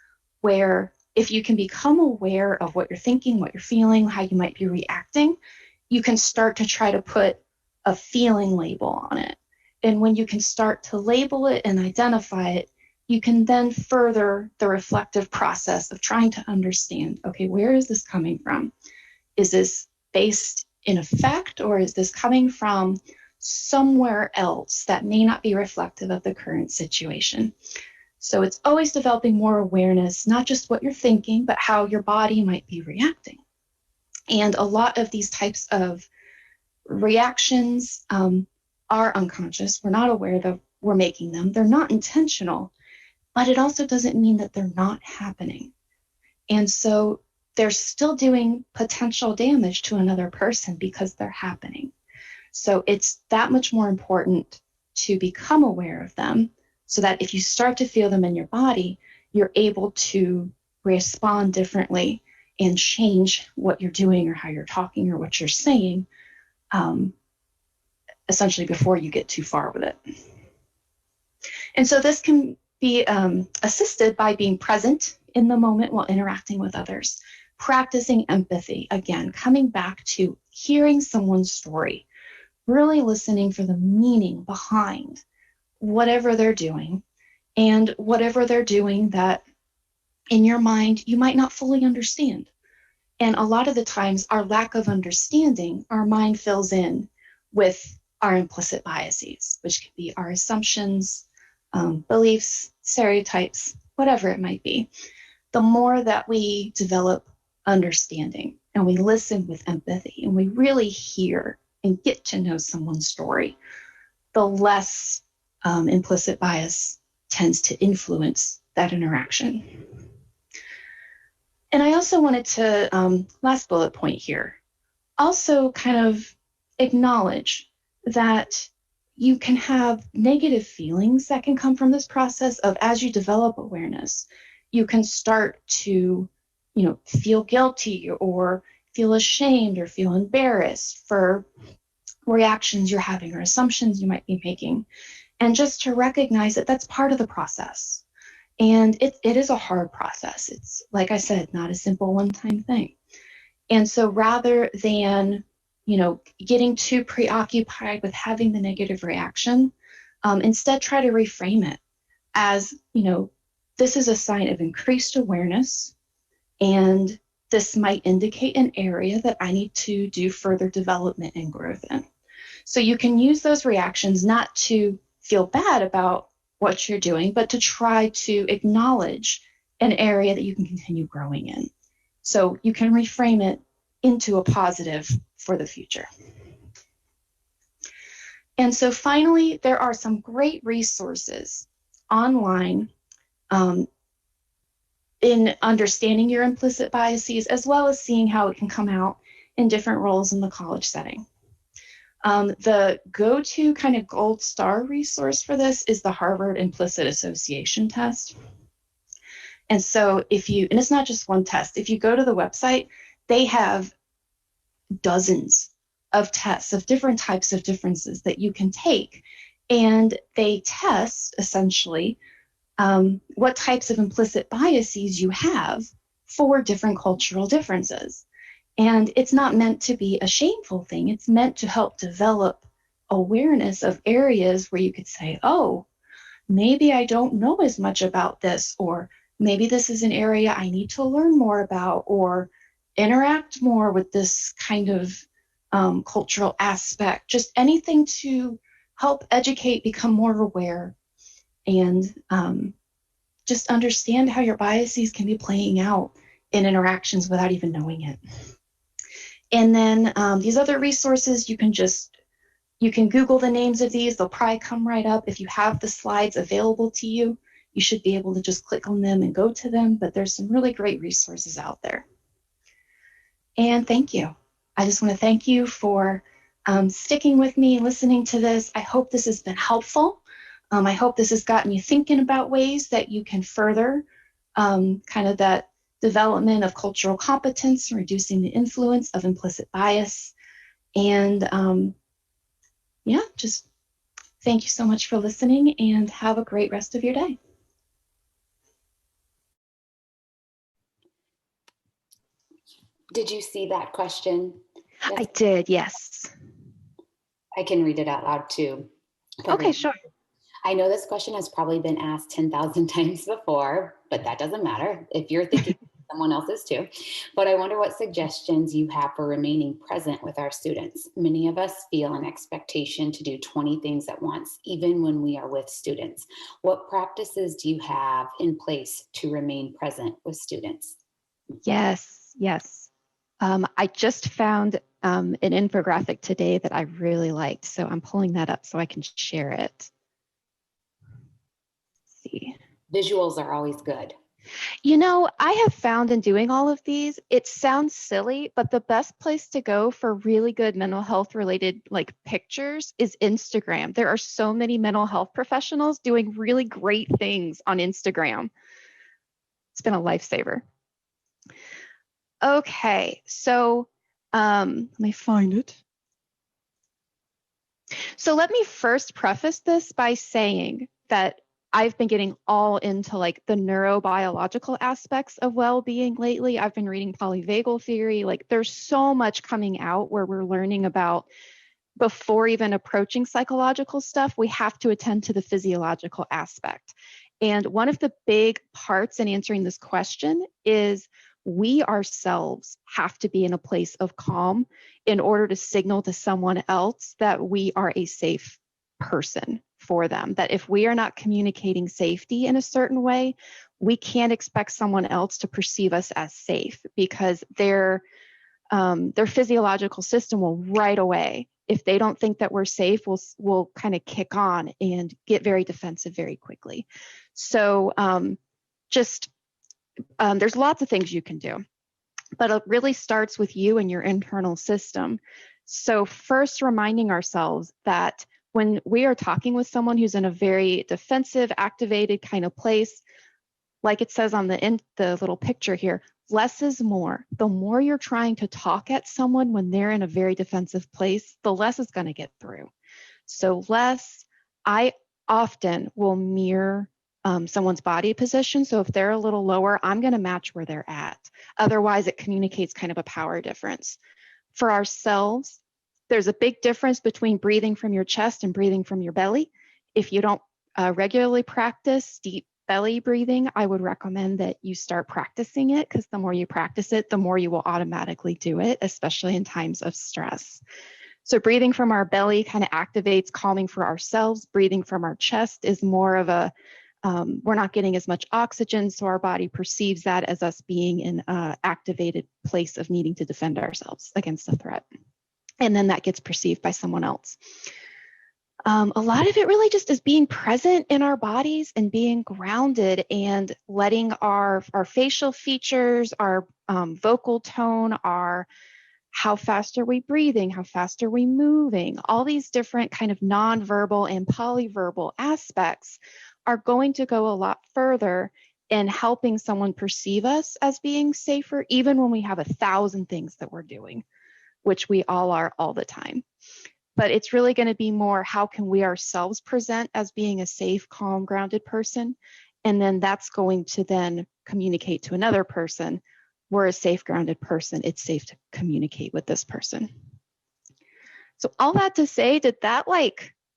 where if you can become aware of what you're thinking, what you're feeling, how you might be reacting, you can start to try to put a feeling label on it. And when you can start to label it and identify it, you can then further the reflective process of trying to understand, okay, where is this coming from? Is this based in a fact, or is this coming from somewhere else that may not be reflective of the current situation? So it's always developing more awareness, not just what you're thinking, but how your body might be reacting. And a lot of these types of reactions are unconscious. We're not aware that we're making them. They're not intentional, but it also doesn't mean that they're not happening. And so they're still doing potential damage to another person because they're happening. So it's that much more important to become aware of them, so that if you start to feel them in your body, you're able to respond differently and change what you're doing or how you're talking or what you're saying, essentially before you get too far with it. And so this can be assisted by being present in the moment while interacting with others, practicing empathy, again, coming back to hearing someone's story, really listening for the meaning behind whatever they're doing, and whatever they're doing that in your mind you might not fully understand. And a lot of the times our lack of understanding, our mind fills in with our implicit biases, which can be our assumptions, beliefs, stereotypes, whatever it might be. The more that we develop understanding and we listen with empathy and we really hear and get to know someone's story, the less implicit bias tends to influence that interaction. And I also wanted to, last bullet point here, also kind of acknowledge that you can have negative feelings that can come from this process of, as you develop awareness, you can start to, feel guilty or feel ashamed or feel embarrassed for reactions you're having or assumptions you might be making. And just to recognize that that's part of the process. And it is a hard process. It's, like I said, not a simple one-time thing. And so rather than, getting too preoccupied with having the negative reaction, instead try to reframe it as, this is a sign of increased awareness, and this might indicate an area that I need to do further development and growth in. So you can use those reactions not to feel bad about what you're doing, but to try to acknowledge an area that you can continue growing in. So you can reframe it into a positive for the future. And so finally, there are some great resources online in understanding your implicit biases, as well as seeing how it can come out in different roles in the college setting. The go-to kind of gold star resource for this is the Harvard Implicit Association test. And so and it's not just one test, if you go to the website, they have dozens of tests of different types of differences that you can take. And they test essentially what types of implicit biases you have for different cultural differences. And it's not meant to be a shameful thing. It's meant to help develop awareness of areas where you could say, oh, maybe I don't know as much about this, or maybe this is an area I need to learn more about, or interact more with this kind of cultural aspect. Just anything to help educate, become more aware, and just understand how your biases can be playing out in interactions without even knowing it. And then these other resources, you can Google the names of these. They'll probably come right up. If you have the slides available to you, you should be able to just click on them and go to them. But there's some really great resources out there. And thank you. I just want to thank you for sticking with me, listening to this. I hope this has been helpful. I hope this has gotten you thinking about ways that you can further kind of that development of cultural competence and reducing the influence of implicit bias. And yeah, just thank you so much for listening, and have a great rest of your day. Did you see that question? Yes. I did, yes. I can read it out loud too. Okay, sure. I know this question has probably been asked 10,000 times before, but that doesn't matter if you're thinking someone else is too. But I wonder what suggestions you have for remaining present with our students. Many of us feel an expectation to do 20 things at once, even when we are with students. What practices do you have in place to remain present with students? Yes, yes. I just found an infographic today that I really liked, so I'm pulling that up so I can share it. Let's see. Visuals are always good. You know, I have found in doing all of these, it sounds silly, but the best place to go for really good mental health related like pictures is Instagram. There are so many mental health professionals doing really great things on Instagram. It's been a lifesaver. Okay, so let me find it. So let me first preface this by saying that I've been getting all into like the neurobiological aspects of well-being lately. I've been reading polyvagal theory. Like there's so much coming out where we're learning about, before even approaching psychological stuff, we have to attend to the physiological aspect. And one of the big parts in answering this question is we ourselves have to be in a place of calm in order to signal to someone else that we are a safe person for them. That if we are not communicating safety in a certain way, we can't expect someone else to perceive us as safe, because their physiological system will right away, if they don't think that we're safe, will kind of kick on and get very defensive very quickly. So there's lots of things you can do, but it really starts with you and your internal system. So first, reminding ourselves that when we are talking with someone who's in a very defensive, activated kind of place, like it says on the little picture here, less is more. The more you're trying to talk at someone when they're in a very defensive place, the less is going to get through. So I often will mirror someone's body position. So if they're a little lower, I'm going to match where they're at. Otherwise, it communicates kind of a power difference. For ourselves, there's a big difference between breathing from your chest and breathing from your belly. If you don't regularly practice deep belly breathing, I would recommend that you start practicing it, because the more you practice it, the more you will automatically do it, especially in times of stress. So breathing from our belly kind of activates calming for ourselves. Breathing from our chest is more of a we're not getting as much oxygen, so our body perceives that as us being in an activated place of needing to defend ourselves against a threat. And then that gets perceived by someone else. A lot of it really just is being present in our bodies and being grounded and letting our facial features, our vocal tone, how fast are we breathing, how fast are we moving, all these different kind of nonverbal and polyverbal aspects are going to go a lot further in helping someone perceive us as being safer, even when we have 1,000 things that we're doing, which we all are all the time. But it's really going to be more, how can we ourselves present as being a safe, calm, grounded person? And then that's going to then communicate to another person. We're a safe, grounded person. It's safe to communicate with this person. So all that to say, did that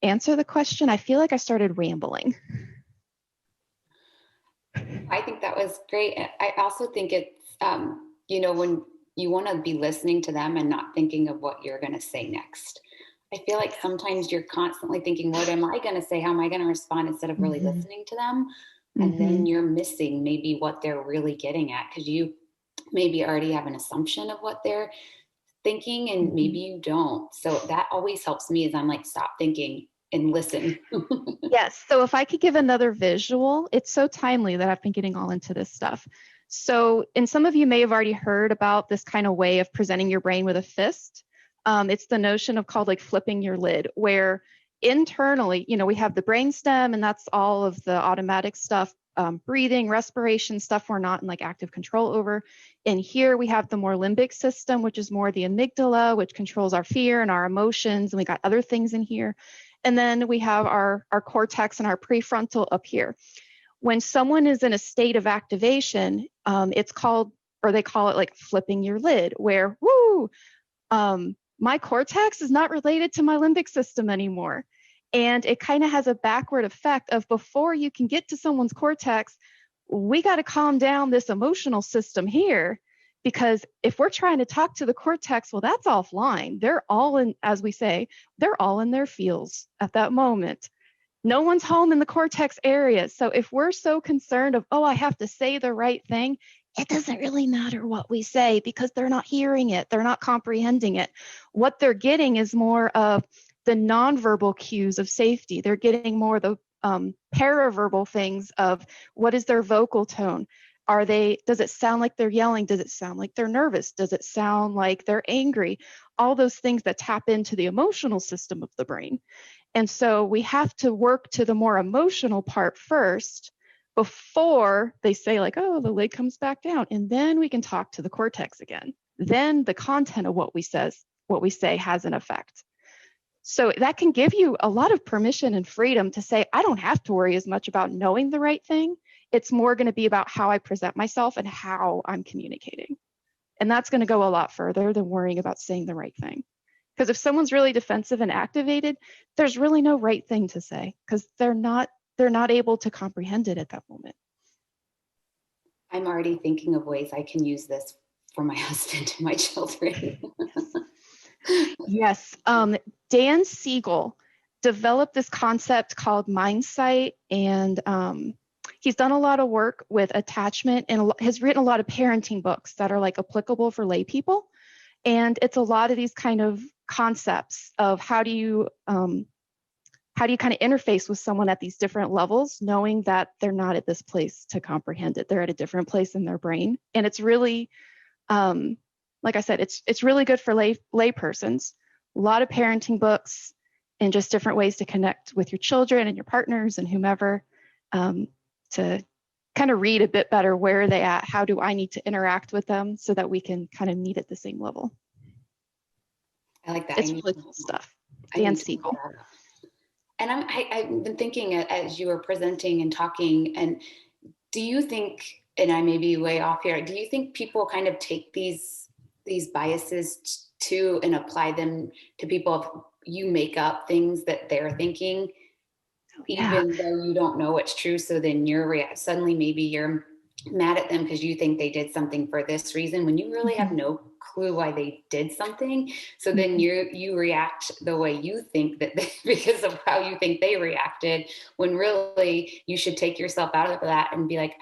answer the question? I feel like I started rambling. I think that was great. I also think it's, when you want to be listening to them and not thinking of what you're going to say next. I feel like sometimes you're constantly thinking, what am I going to say? How am I going to respond, instead of really listening to them? And then you're missing maybe what they're really getting at, because you maybe already have an assumption of what they're thinking, and maybe you don't. So that always helps me, is I'm like, stop thinking and listen. Yes. So if I could give another visual, it's so timely that I've been getting all into this stuff. So, and some of you may have already heard about this kind of way of presenting your brain with a fist. It's the notion of called flipping your lid, where internally, we have the brainstem, and that's all of the automatic stuff, breathing, respiration, stuff we're not in active control over. And here we have the more limbic system, which is more the amygdala, which controls our fear and our emotions. And we got other things in here. And then we have our cortex and our prefrontal up here. When someone is in a state of activation, it's called, or they call it flipping your lid, where, my cortex is not related to my limbic system anymore. And it kind of has a backward effect of, before you can get to someone's cortex, we got to calm down this emotional system here, because if we're trying to talk to the cortex, well, that's offline. They're all in, as we say, they're all in their feels at that moment. No one's home in the cortex area. So if we're so concerned of, I have to say the right thing, it doesn't really matter what we say, because they're not hearing it. They're not comprehending it. What they're getting is more of the nonverbal cues of safety. They're getting more the paraverbal things of, what is their vocal tone? Does it sound like they're yelling? Does it sound like they're nervous? Does it sound like they're angry? All those things that tap into the emotional system of the brain. And so we have to work to the more emotional part first, before they say the lid comes back down, and then we can talk to the cortex again. Then the content of what we say has an effect. So that can give you a lot of permission and freedom to say, I don't have to worry as much about knowing the right thing. It's more going to be about how I present myself and how I'm communicating. And that's going to go a lot further than worrying about saying the right thing. Because if someone's really defensive and activated, there's really no right thing to say, because they're not able to comprehend it at that moment. I'm already thinking of ways I can use this for my husband and my children. Yes. Dan Siegel developed this concept called mindsight, and he's done a lot of work with attachment and has written a lot of parenting books that are applicable for lay people. And it's a lot of these kind of concepts of how do you kind of interface with someone at these different levels, knowing that they're not at this place to comprehend it. They're at a different place in their brain. And it's really, like I said, it's really good for lay persons. A lot of parenting books and just different ways to connect with your children and your partners and whomever, to kind of read a bit better where are they at, how do I need to interact with them so that we can kind of meet at the same level. I like that. It's really cool stuff. Dan Siegel. And I've been thinking as you were presenting and talking, and do you think, and I may be way off here, do you think people kind of take these biases to and apply them to people? If you make up things that they're thinking, even though you don't know what's true, so then suddenly maybe you're mad at them because you think they did something for this reason when you really have Mhm. no clue why they did something. So then you react the way you think that they, because of how you think they reacted, when really you should take yourself out of that and be like,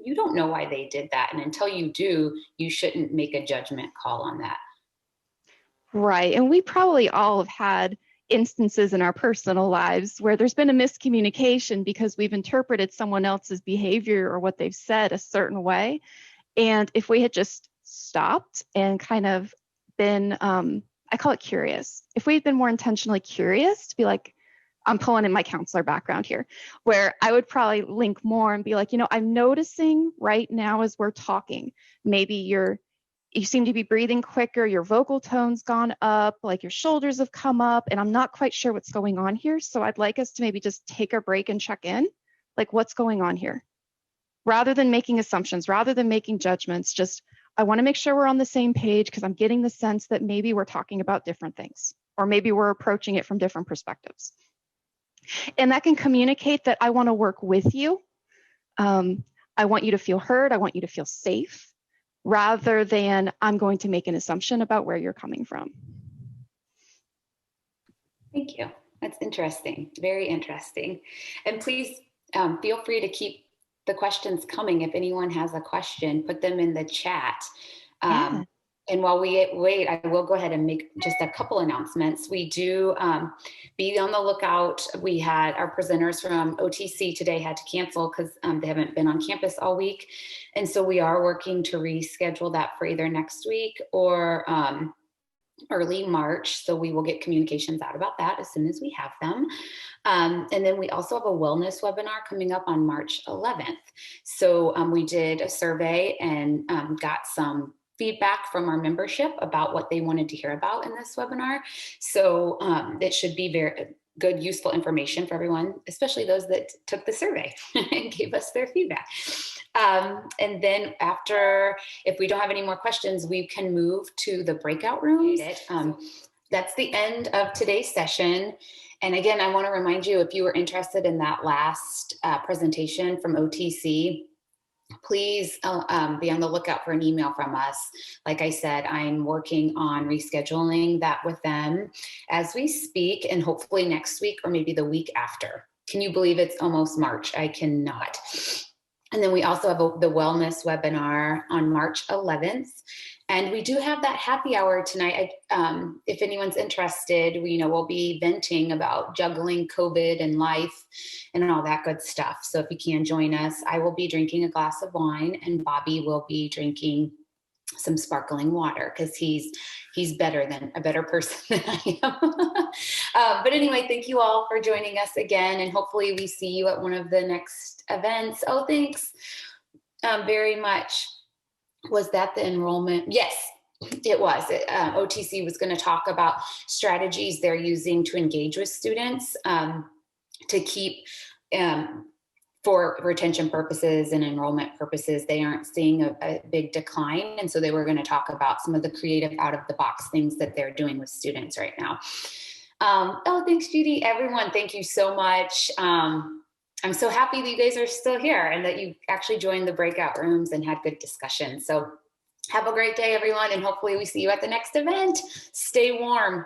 you don't know why they did that. And until you do, you shouldn't make a judgment call on that. Right. And we probably all have had instances in our personal lives where there's been a miscommunication because we've interpreted someone else's behavior or what they've said a certain way. And if we had just stopped and kind of been, I call it curious, if we had been more intentionally curious to be like, I'm pulling in my counselor background here, where I would probably link more and be like, I'm noticing right now as we're talking, maybe you seem to be breathing quicker, your vocal tone's gone up, like your shoulders have come up, and I'm not quite sure what's going on here. So I'd like us to maybe just take a break and check in, like what's going on here? Rather than making assumptions, rather than making judgments, just I want to make sure we're on the same page because I'm getting the sense that maybe we're talking about different things, or maybe we're approaching it from different perspectives. And that can communicate that I want to work with you. I want you to feel heard. I want you to feel safe, rather than I'm going to make an assumption about where you're coming from. Thank you. That's interesting. Very interesting. And please feel free to keep the questions coming. If anyone has a question, put them in the chat. Yeah. And while we wait, I will go ahead and make just a couple announcements. We do be on the lookout. We had our presenters from OTC today had to cancel because they haven't been on campus all week. And so we are working to reschedule that for either next week or early March. So we will get communications out about that as soon as we have them. And then we also have a wellness webinar coming up on March 11th. So we did a survey and got some feedback from our membership about what they wanted to hear about in this webinar. So it should be very good, useful information for everyone, especially those that took the survey and gave us their feedback. And then after, if we don't have any more questions, we can move to the breakout rooms. That's the end of today's session. And again, I want to remind you, if you were interested in that last presentation from OTC, please be on the lookout for an email from us. Like I said, I'm working on rescheduling that with them as we speak, and hopefully next week or maybe the week after. Can you believe it's almost March? I cannot. And then we also have the wellness webinar on March 11th. And we do have that happy hour tonight. If anyone's interested, we'll be venting about juggling COVID and life and all that good stuff. So if you can join us, I will be drinking a glass of wine and Bobby will be drinking some sparkling water because he's a better person than I am. But anyway, thank you all for joining us again, and hopefully we see you at one of the next events. Oh, thanks very much. Was that the enrollment? Yes, it was. OTC was going to talk about strategies they're using to engage with students to keep for retention purposes and enrollment purposes. They aren't seeing a big decline. And so they were going to talk about some of the creative out of the box things that they're doing with students right now. Oh, thanks, Judy. Everyone, thank you so much. I'm so happy that you guys are still here and that you actually joined the breakout rooms and had good discussion. So have a great day, everyone. And hopefully we see you at the next event. Stay warm.